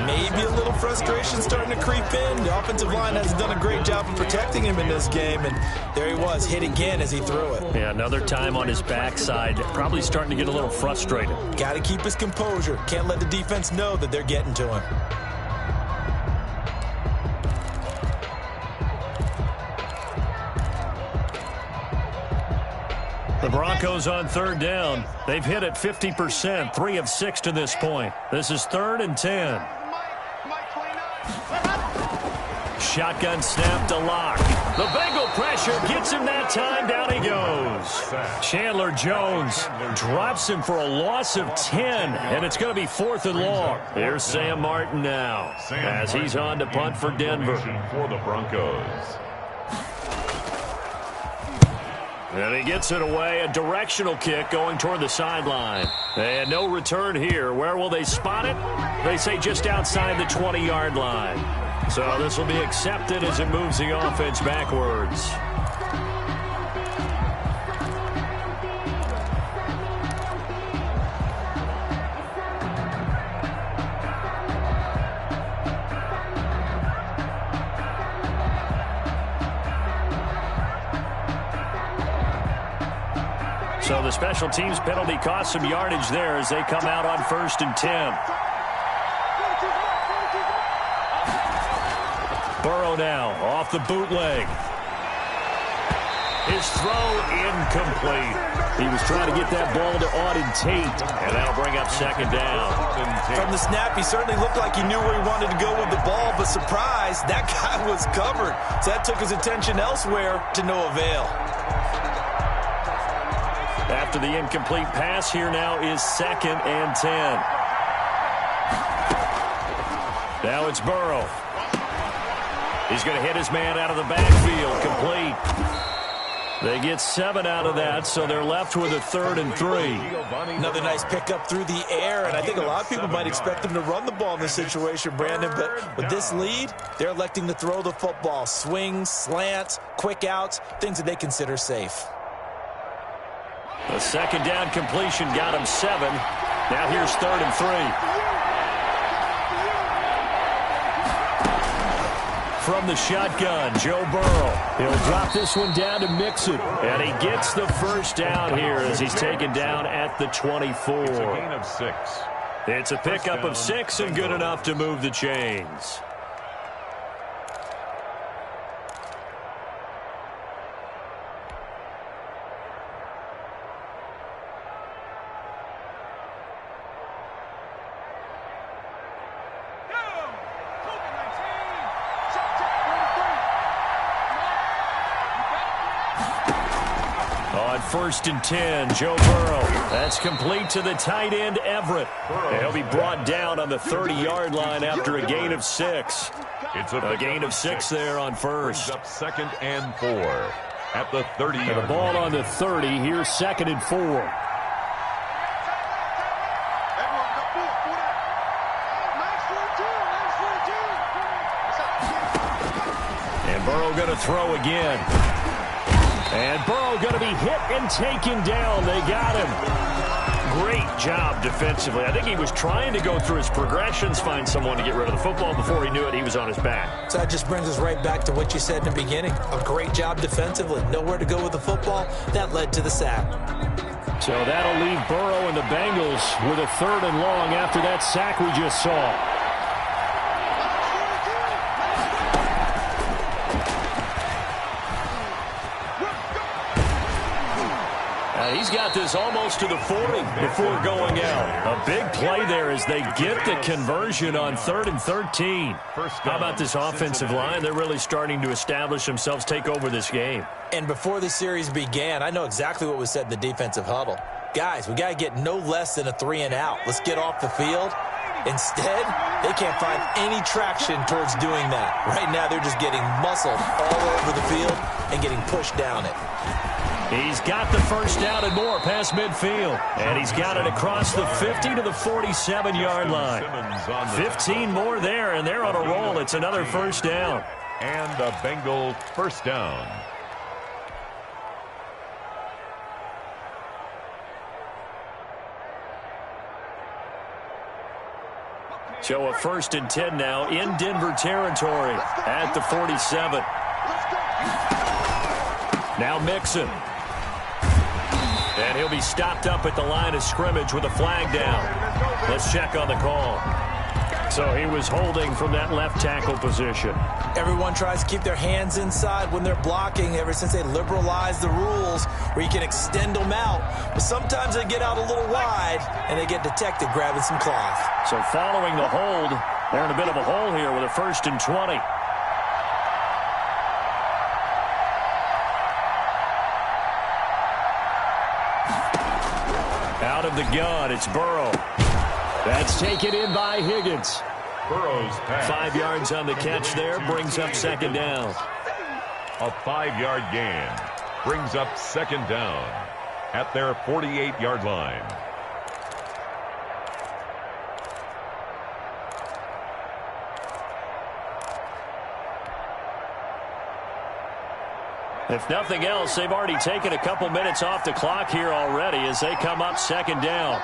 Maybe a little frustration starting to creep in. The offensive line hasn't done a great job of protecting him in this game, and there he was, hit again as he threw it. Yeah, another time on his backside, probably starting to get a little frustrated. Got to keep his composure. Can't let the defense know that they're getting to him. The Broncos on third down. They've hit it 50%, 3 of 6 to this point. This is 3rd and 10. Shotgun snap to Lock. The Bengal pressure gets him that time. Down he goes. Chandler Jones drops him for a loss of 10, and it's going to be 4th and long. Here's Sam Martin now as he's on to punt for Denver. For the Broncos. And he gets it away, a directional kick going toward the sideline. And no return here. Where will they spot it? They say just outside the 20-yard line. So this will be accepted as it moves the offense backwards. So the special teams penalty cost some yardage there as they come out on 1st and 10. Burrow now off the bootleg. His throw incomplete. He was trying to get that ball to Auden Tate, and that'll bring up 2nd down. From the snap, he certainly looked like he knew where he wanted to go with the ball, but surprise, that guy was covered. So that took his attention elsewhere to no avail. After the incomplete pass, here now is 2nd and 10. Now it's Burrow. He's going to hit his man out of the backfield. Complete. They get 7 out of that, so they're left with a 3rd and 3. Another nice pickup through the air, and I think a lot of people might expect them to run the ball in this situation, Brandon, but with this lead, they're electing to throw the football. Swings, slants, quick outs, things that they consider safe. The 2nd down completion got him 7. Now here's 3rd and 3. From the shotgun, Joe Burrow. He'll drop this one down to Mixon. And he gets the 1st down here as he's taken down at the 24. It's a gain of 6. It's a pickup of 6 and good enough to move the chains. On 1st and 10, Joe Burrow. That's complete to the tight end, Everett. He'll be brought down on the 30-yard line after a gain of 6. It's a gain of 6 there on 1st. Up 2nd and 4 at the 30-yard line. The ball on the 30. Here's 2nd and 4. And Burrow going to throw again. And Burrow going to be hit and taken down. They got him. Great job defensively. I think he was trying to go through his progressions, find someone to get rid of the football. Before he knew it, he was on his back. So that just brings us right back to what you said in the beginning. A great job defensively. Nowhere to go with the football. That led to the sack. So that'll leave Burrow and the Bengals with a 3rd and long after that sack we just saw. He's got this almost to the 40 before going out. A big play there as they get the conversion on 3rd and 13. How about this offensive line? They're really starting to establish themselves, take over this game. And before the series began, I know exactly what was said in the defensive huddle. Guys, we got to get no less than a 3 and out. Let's get off the field. Instead, they can't find any traction towards doing that. Right now, they're just getting muscled all over the field and getting pushed down it. He's got the 1st down and more past midfield. And he's got it across the 50 to the 47-yard line. 15 more there, and they're on a roll. It's another 1st down. And a Bengal 1st down. So a 1st and 10 now in Denver territory at the 47. Now Mixon. And he'll be stopped up at the line of scrimmage with a flag down. Let's check on the call. So he was holding from that left tackle position. Everyone tries to keep their hands inside when they're blocking ever since they liberalized the rules where you can extend them out. But sometimes they get out a little wide and they get detected grabbing some cloth. So following the hold, they're in a bit of a hole here with a 1st and 20. Out of the gun, it's Burrow. That's taken in by Higgins. Burrow's pass. 5 yards on the catch there, brings up 2nd down. A 5-yard gain brings up 2nd down at their 48-yard line. If nothing else, they've already taken a couple minutes off the clock here already as they come up 2nd down.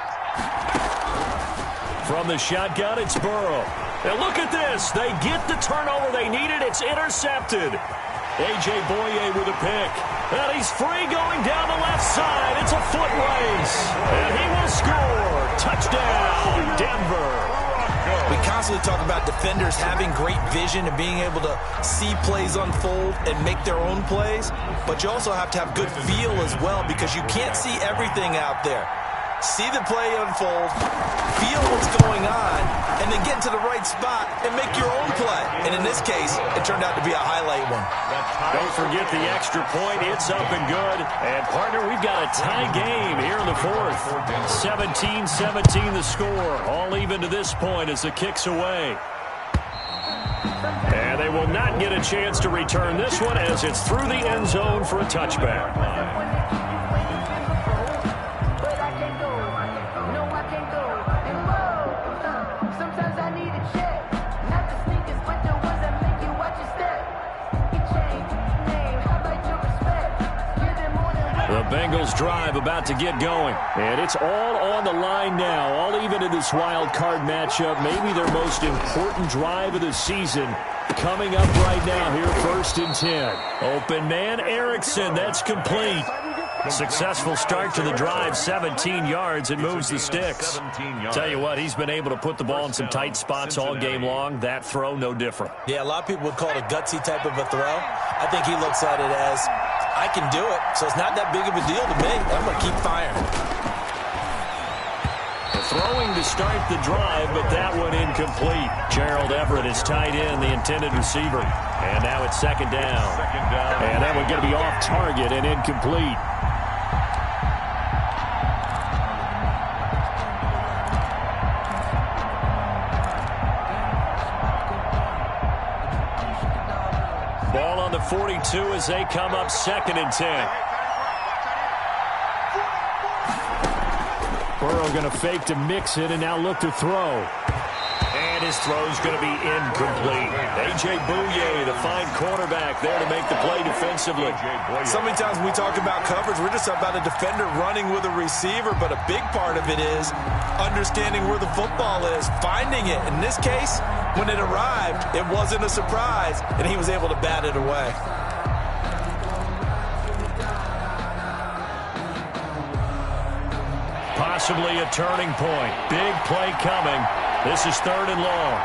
From the shotgun, it's Burrow. And look at this. They get the turnover they needed. It's intercepted. A.J. Boye with a pick. And he's free going down the left side. It's a foot race. And he will score. Touchdown, Denver. We constantly talk about defenders having great vision and being able to see plays unfold and make their own plays. But you also have to have good feel as well because you can't see everything out there. See the play unfold, feel what's going on, and then get to the right spot and make your own play. And in this case, it turned out to be a highlight one. Don't forget the extra point. It's up and good. And, partner, we've got a tie game here in the 4th. 17-17 the score. All even to this point as the kick's away. And they will not get a chance to return this one as it's through the end zone for a touchback. The Bengals drive about to get going. And it's all on the line now, all even in this wild card matchup. Maybe their most important drive of the season coming up right now here, 1st and 10. Open man, Erickson, that's complete. Successful start to the drive, 17 yards. It moves the sticks. Tell you what, he's been able to put the ball in some tight spots all game long. That throw, no different. Yeah, a lot of people would call it a gutsy type of a throw. I think he looks at it as, I can do it, so it's not that big of a deal to me. I'm going to keep firing. Throwing to start the drive, but that one incomplete. Gerald Everett is tied in, the intended receiver. And now it's 2nd down. And that one going to be off target and incomplete. Ball on the 42 as they come up 2nd and 10. Burrow going to fake to mix it and now look to throw. And his throw's going to be incomplete. A.J. Boye, the fine cornerback there to make the play defensively. So many times when we talk about coverage, we're just about a defender running with a receiver, but a big part of it is understanding where the football is, finding it. In this case, when it arrived, it wasn't a surprise, and he was able to bat it away. Possibly a turning point. Big play coming. This is 3rd and long.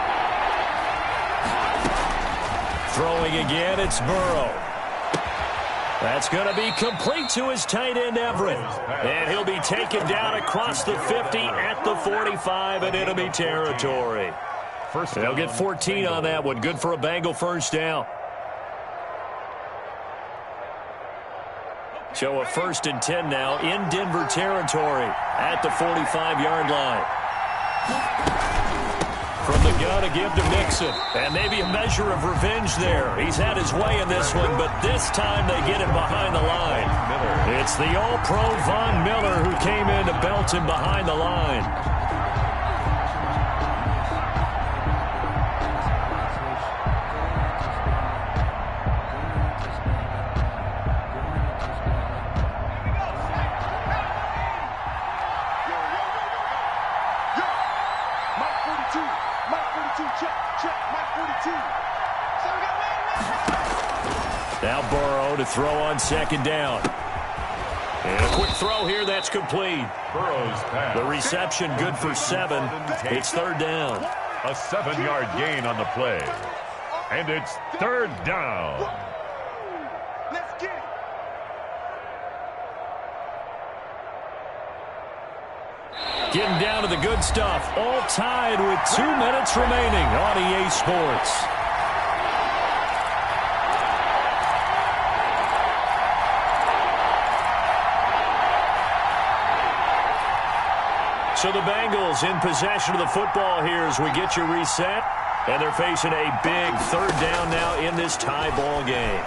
Throwing again, it's Burrow. That's going to be complete to his tight end, Everett. And he'll be taken down across the 50 at the 45 in enemy territory. They'll get 14 on that one. Good for a Bengal 1st down. So a 1st and 10 now in Denver territory at the 45-yard line. From the gun to give to Mixon. And maybe a measure of revenge there. He's had his way in this one, but this time they get him behind the line. It's the All-Pro Von Miller who came in to belt him behind the line. Check, Mike 42. Now Burrow to throw on second down. And a quick throw here, that's complete. Burrow's pass. The reception good for 7. It's third down. A 7-yard gain on the play. And it's third down. Let's get it. Getting down to the good stuff. All tied with 2 minutes remaining on EA Sports. So the Bengals in possession of the football here as we get you reset. And they're facing a big third down now in this tie ball game.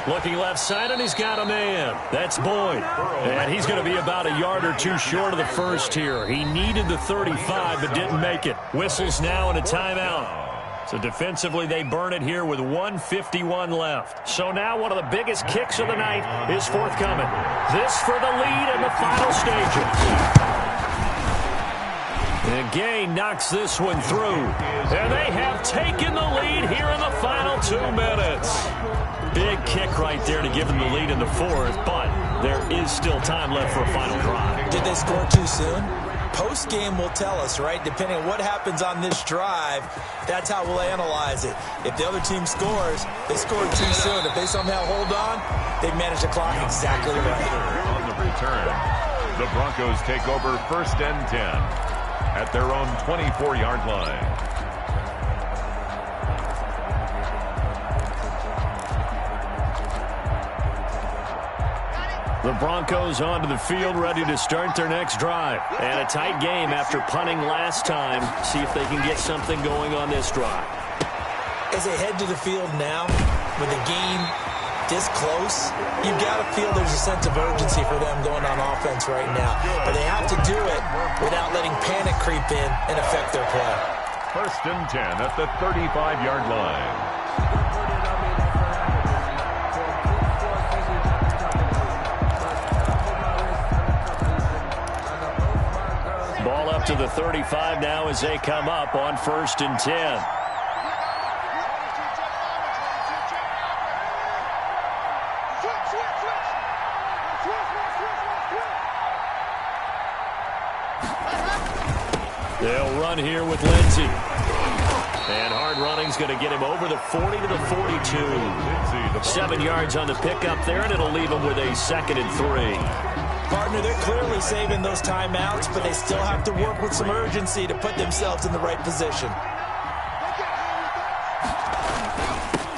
Looking left side, and he's got a man. That's Boyd. And he's going to be about a yard or two short of the first here. He needed the 35, but didn't make it. Whistles now and a timeout. So defensively, they burn it here with 1:51 left. So now one of the biggest kicks of the night is forthcoming. This for the lead in the final stages. And Gay knocks this one through. And they have taken the lead here in the final 2 minutes. Big kick right there to give them the lead in the fourth, but there is still time left for a final drive. Did they score too soon? Post-game will tell us, right? Depending on what happens on this drive, that's how we'll analyze it. If the other team scores, they scored too soon. If they somehow hold on, they've managed the clock exactly right. On the return, the Broncos take over 1st and 10 at their own 24-yard line. The Broncos onto the field, ready to start their next drive. And a tight game after punting last time. See if they can get something going on this drive. As they head to the field now, with the game this close, you've got to feel there's a sense of urgency for them going on offense right now. But they have to do it without letting panic creep in and affect their play. 1st and 10 at the 35-yard line. Ball up to the 35 now as they come up on 1st and 10. They'll run here with Lindsey. And hard running's going to get him over the 40 to the 42. 7 yards on the pickup there, and it'll leave him with a 2nd and 3. Partner, they're clearly saving those timeouts, but they still have to work with some urgency to put themselves in the right position.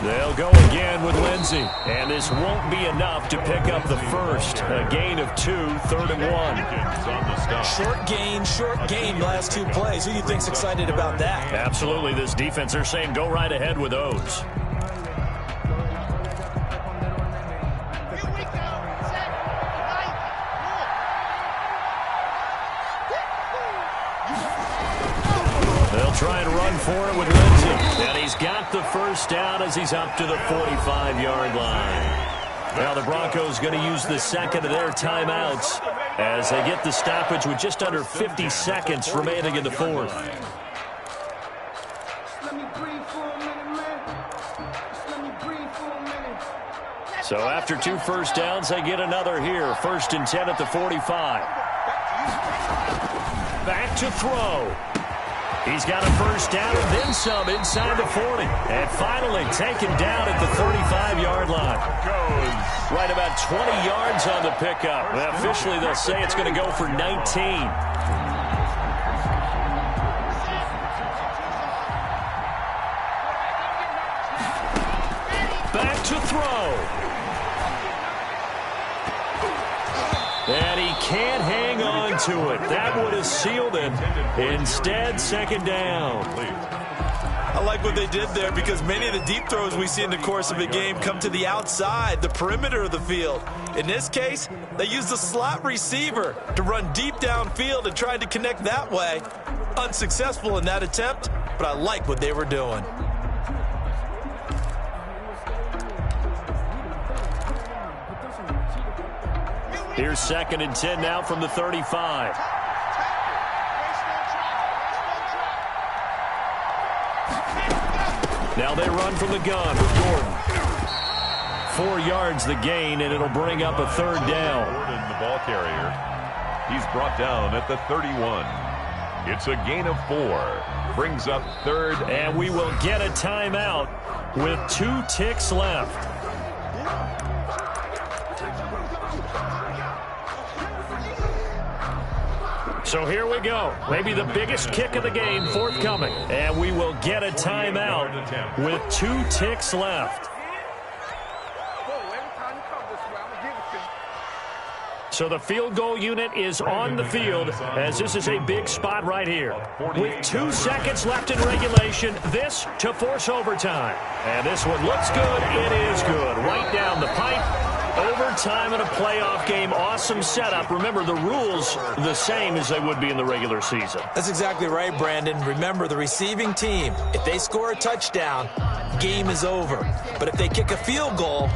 They'll go again with Lindsey. And this won't be enough to pick up the first. A gain of 2, 3rd and 1. Short gain, last 2 plays. Who do you think's excited about that? Absolutely. This defense, they're saying go right ahead with those. Try and run for it with Lindsey. And he's got the first down as he's up to the 45-yard line. Now the Broncos going to use the 2nd of their timeouts as they get the stoppage with just under 50 seconds remaining in the 4th. So after 2 first downs, they get another here. 1st and 10 at the 45. Back to throw. He's got a first down and then some inside the 40. And finally taken down at the 35-yard line. Right about 20 yards on the pickup. Well, officially, they'll say it's going to go for 19. Back to throw. And he can't hang on to it. That would have sealed it. Instead, 2nd down. I like what they did there because many of the deep throws we see in the course of a game come to the outside, the perimeter of the field. In this case, they used the slot receiver to run deep downfield and tried to connect that way. Unsuccessful in that attempt, but I like what they were doing. Here's 2nd and 10 now from the 35. Now they run from the gun with Gordon. 4 yards the gain, and it'll bring up a third down. Gordon, the ball carrier. He's brought down at the 31. It's a gain of 4. Brings up third. And we will get a timeout with 2 ticks left. So here we go. Maybe the biggest kick of the game forthcoming. And we will get a timeout with 2 ticks left. So the field goal unit is on the field as this is a big spot right here. With 2 seconds left in regulation, this to force overtime. And this one looks good. It is good. Right down the pipe. Overtime in a playoff game. Awesome setup. Remember, the rules the same as they would be in the regular season. That's exactly right, Brandon. Remember, the receiving team, if they score a touchdown, game is over. But if they kick a field goal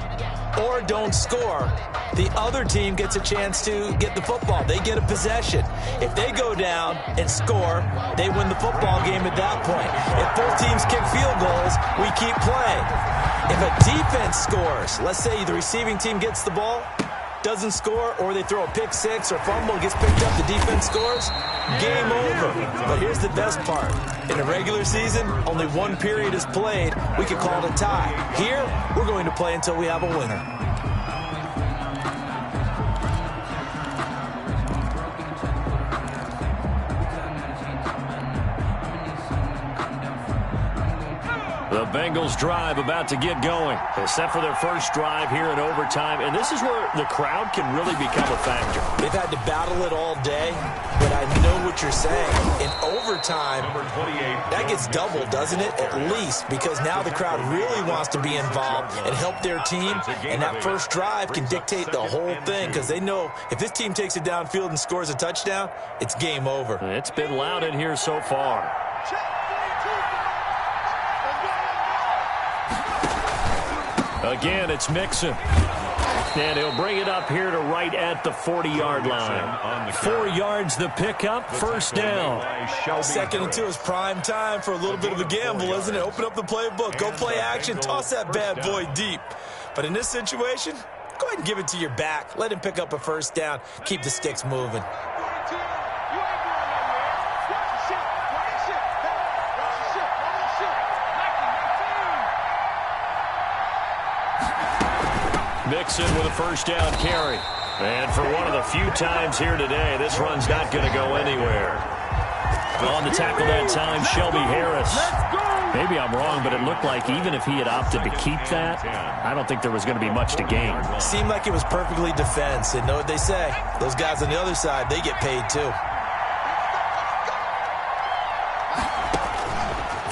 or don't score, the other team gets a chance to get the football. They get a possession. If they go down and score, they win the football game at that point. If both teams kick field goals, we keep playing. If a defense scores, let's say the receiving team gets the ball, doesn't score, or they throw a pick six or fumble, gets picked up, the defense scores, game over. But here's the best part. In a regular season, only 1 period is played. We could call it a tie. Here, we're going to play until we have a winner. The Bengals drive about to get going. They set for their first drive here in overtime, and this is where the crowd can really become a factor. They've had to battle it all day, but I know what you're saying. In overtime, that gets doubled, doesn't it? At least, because now the crowd really wants to be involved and help their team, and that first drive can dictate the whole thing because they know if this team takes it downfield and scores a touchdown, it's game over. It's been loud in here so far. Again, it's Mixon. And he'll bring it up here to right at the 40-yard line. 4 yards the pickup, first down. 2nd and 2 is prime time for a little bit of a gamble, isn't it? Open up the playbook, go play action, toss that bad boy deep. But in this situation, go ahead and give it to your back. Let him pick up a first down. Keep the sticks moving. Mixon with a first down carry. And for one of the few times here today, this run's not going to go anywhere. On the tackle that time, Shelby Harris. Maybe I'm wrong, but it looked like even if he had opted to keep that, I don't think there was going to be much to gain. Seemed like it was perfectly defense. And know what they say? Those guys on the other side, they get paid too.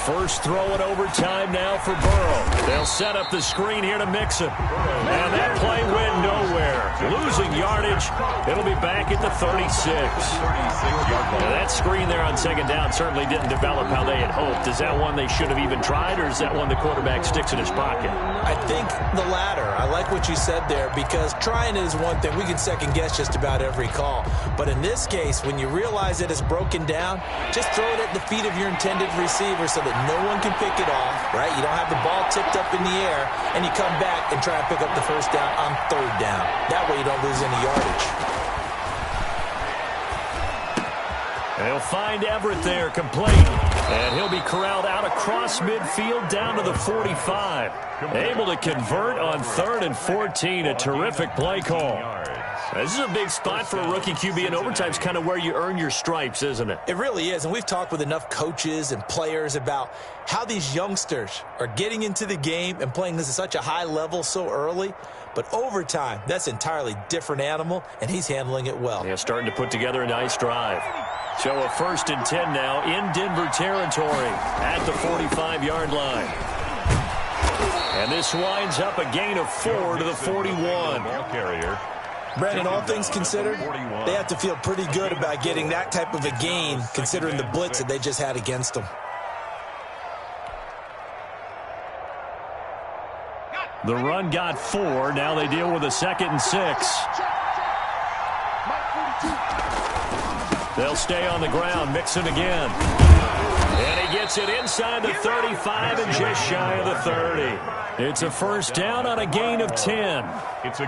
First throw in overtime now for Burrow. They'll set up the screen here to Mixon. And that play went nowhere. Losing yardage. It'll be back at the 36. Now that screen there on second down certainly didn't develop how they had hoped. Is that one they should have even tried, or is that one the quarterback sticks in his pocket? I think the latter. I like what you said there, because trying it is one thing. We can second guess just about every call. But in this case, when you realize it is broken down, just throw it at the feet of your intended receiver so that no one can pick it off, right? You don't have the ball tipped up in the air, and you come back and try and pick up the first down on third down. That way you don't lose any yardage. They'll find Everett there, complete. And he'll be corralled out across midfield down to the 45. Able to convert on 3rd and 14. A terrific play call. This is a big spot for a rookie QB, and overtime's kind of where you earn your stripes, isn't it? It really is, and we've talked with enough coaches and players about how these youngsters are getting into the game and playing this at such a high level so early. But overtime, that's an entirely different animal, and he's handling it well. Yeah, starting to put together a nice drive. So a 1st and 10 now in Denver territory at the 45-yard line. And this winds up a gain of 4 to the 41. Carrier. Brandon, all things considered, they have to feel pretty good about getting that type of a gain, considering the blitz that they just had against them. The run got 4. Now they deal with a 2nd and 6. They'll stay on the ground. Mixon again. And He gets it inside the 35 and just shy of the 30. It's a first down on a gain of 10.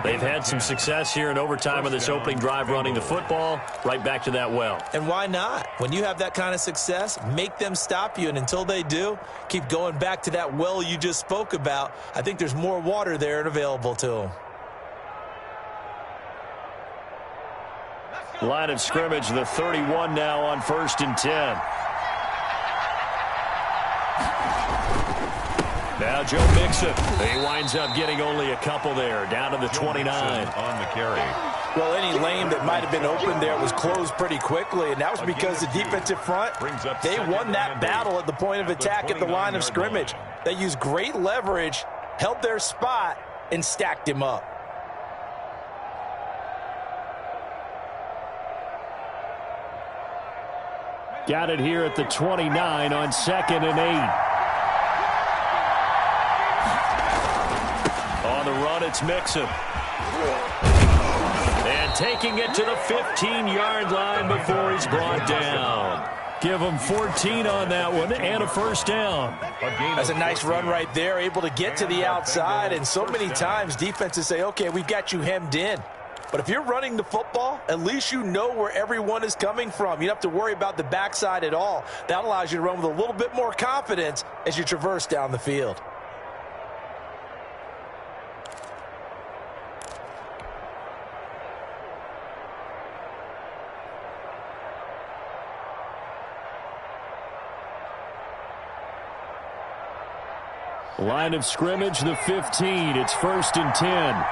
They've had some success here in overtime on this opening drive running the football. Right back to that well. And why not? When you have that kind of success, make them stop you. And until they do, keep going back to that well you just spoke about. I think there's more water there and available to them. Line of scrimmage, the 31 now on 1st and 10. Now Joe Mixon. He winds up getting only a couple there, down to the 29. On the carry. Well, any lane that might have been open there was closed pretty quickly, and that was because the defensive front, they won that battle at the point of attack at the line of scrimmage. They used great leverage, held their spot, and stacked him up. Got it here at the 29 on 2nd and 8. On the run, it's Mixon. And taking it to the 15-yard line before he's brought down. Give him 14 on that one and a first down. That's a nice run right there, able to get to the outside. And so many times defenses say, okay, we've got you hemmed in. But if you're running the football, at least you know where everyone is coming from. You don't have to worry about the backside at all. That allows you to run with a little bit more confidence as you traverse down the field. Line of scrimmage, the 15. It's 1st and 10.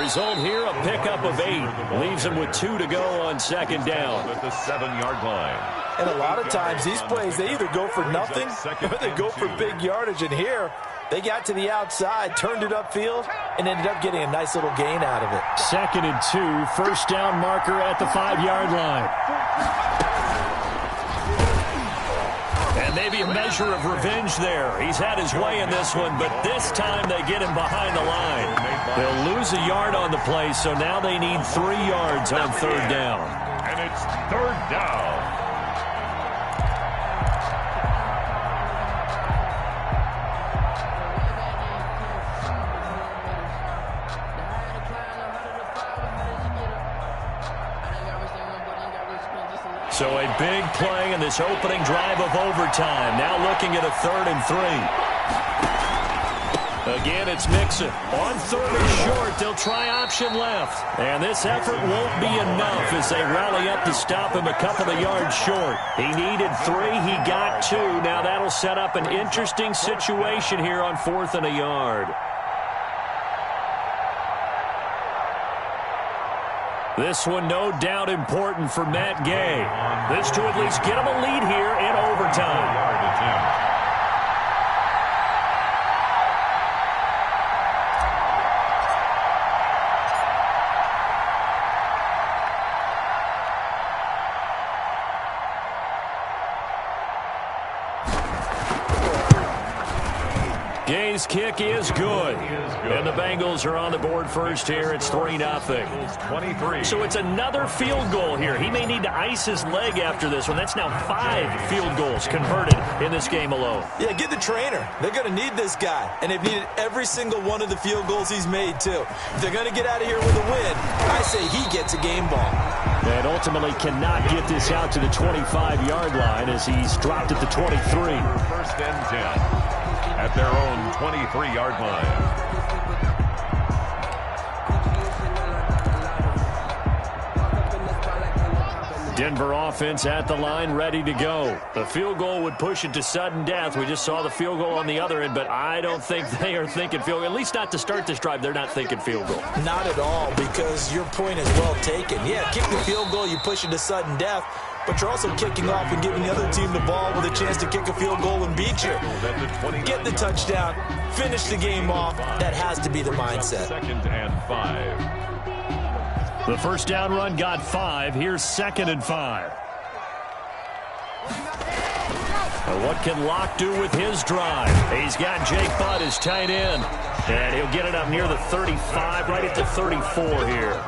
Result here, a pickup of 8. Leaves him with 2 to go on 2nd down. At the 7-yard line. And a lot of times these plays, they either go for nothing or they go for big yardage. And here, they got to the outside, turned it upfield, and ended up getting a nice little gain out of it. 2nd and 2, first down marker at the 5-yard line. And maybe a measure of revenge there. He's had his way in this one, but this time they get him behind the line. They'll lose a yard on the play, so now they need 3 yards on 3rd down. And it's 3rd down. So a big play in this opening drive of overtime. Now looking at a 3rd and 3. Again, it's Mixon. On 3rd and short, they'll try option left. And this effort won't be enough as they rally up to stop him a couple of yards short. He needed 3. He got 2. Now that'll set up an interesting situation here on 4th and a yard. This one no doubt important for Matt Gay. This to at least get him a lead here in overtime. Gay's kick is good. And the Bengals are on the board first here. It's 3-0. So it's another field goal here. He may need to ice his leg after this one. That's now 5 field goals converted in this game alone. Yeah, get the trainer. They're going to need this guy. And they've needed every single one of the field goals he's made, too. If they're going to get out of here with a win, I say he gets a game ball. And ultimately cannot get this out to the 25-yard line as he's dropped at the 23. 1st and 10. At their own 23-yard line. Denver offense at the line, ready to go. The field goal would push it to sudden death. We just saw the field goal on the other end, but I don't think they are thinking field goal. At least not to start this drive. They're not thinking field goal. Not at all, because your point is well taken. Yeah, kick the field goal, you push it to sudden death, but you're also kicking off and giving the other team the ball with a chance to kick a field goal and beat you. Get the touchdown, finish the game off. That has to be the mindset. 2nd and 5. The first down run got 5. Here's 2nd and 5. And what can Locke do with his drive? He's got Jake Butt as tight end. And he'll get it up near the 35, right at the 34 here.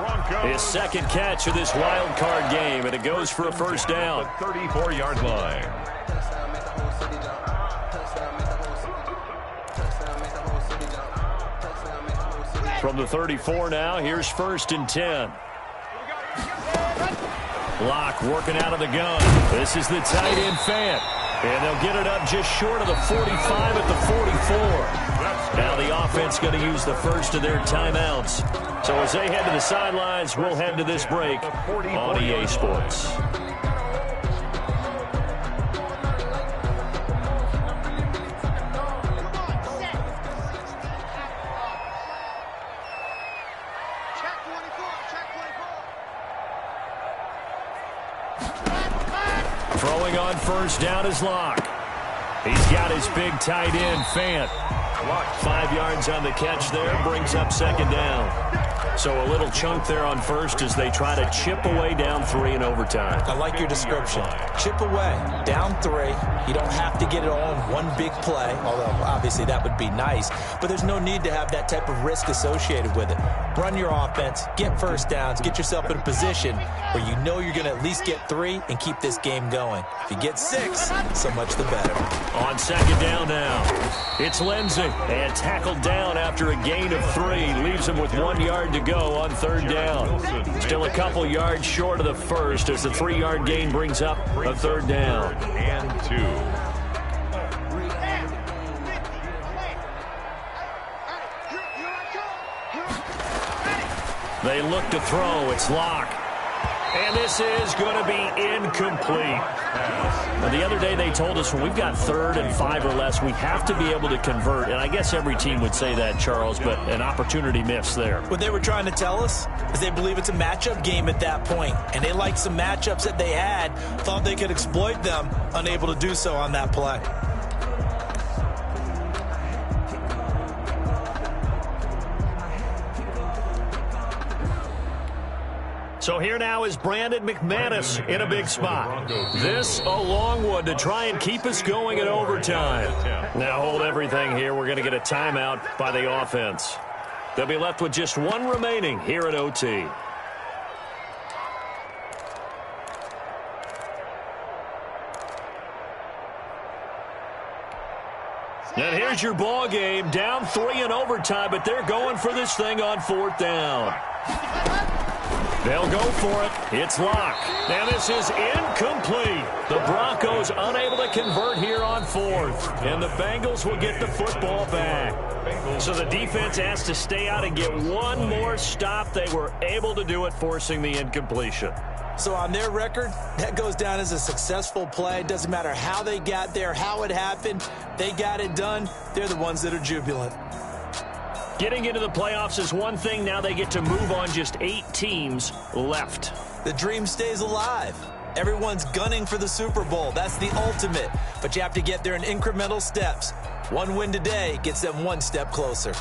His second catch of this wild card game, and it goes for a first down. 34-yard line. From the 34 now, here's 1st and 10. Locke working out of the gun. This is the tight end Fant. And they'll get it up just short of the 45 at the 44. Now the offense going to use the first of their timeouts. So as they head to the sidelines, we'll head to this break on EA Sports. Throwing on first down is Locke. He's got his big tight end, Fant. 5 yards on the catch there, brings up second down. So a little chunk there on first as they try to chip away down 3 in overtime. I like your description. Chip away, down 3. You don't have to get it all in one big play, although obviously that would be nice. But there's no need to have that type of risk associated with it. Run your offense, get first downs, get yourself in a position where you know you're going to at least get 3 and keep this game going. If you get 6, so much the better. On second down now, it's Lindsey. And tackled down after a gain of 3. Leaves him with 1 yard to go on third down. Still a couple yards short of the first as the 3-yard gain brings up a third down. And 2. They look to throw. It's Locke. And this is going to be incomplete. Now, the other day they told us when we've got 3rd and 5 or less, we have to be able to convert. And I guess every team would say that, Charles, but an opportunity miss there. What they were trying to tell us is they believe it's a matchup game at that point. And they liked some matchups that they had, thought they could exploit them, unable to do so on that play. So here now is Brandon McManus in a big spot. This a long one to try and keep us going in overtime. Now hold everything here. We're going to get a timeout by the offense. They'll be left with just 1 remaining here at OT. And here's your ball game. Down 3 in overtime, but they're going for this thing on 4th down. They'll go for it. It's Locke. Now this is incomplete. The Broncos unable to convert here on 4th. And the Bengals will get the football back. So the defense has to stay out and get 1 more stop. They were able to do it, forcing the incompletion. So on their record, that goes down as a successful play. It doesn't matter how they got there, how it happened. They got it done. They're the ones that are jubilant. Getting into the playoffs is one thing. Now they get to move on. Just 8 teams left. The dream stays alive. Everyone's gunning for the Super Bowl. That's the ultimate. But you have to get there in incremental steps. 1 win today gets them 1 step closer.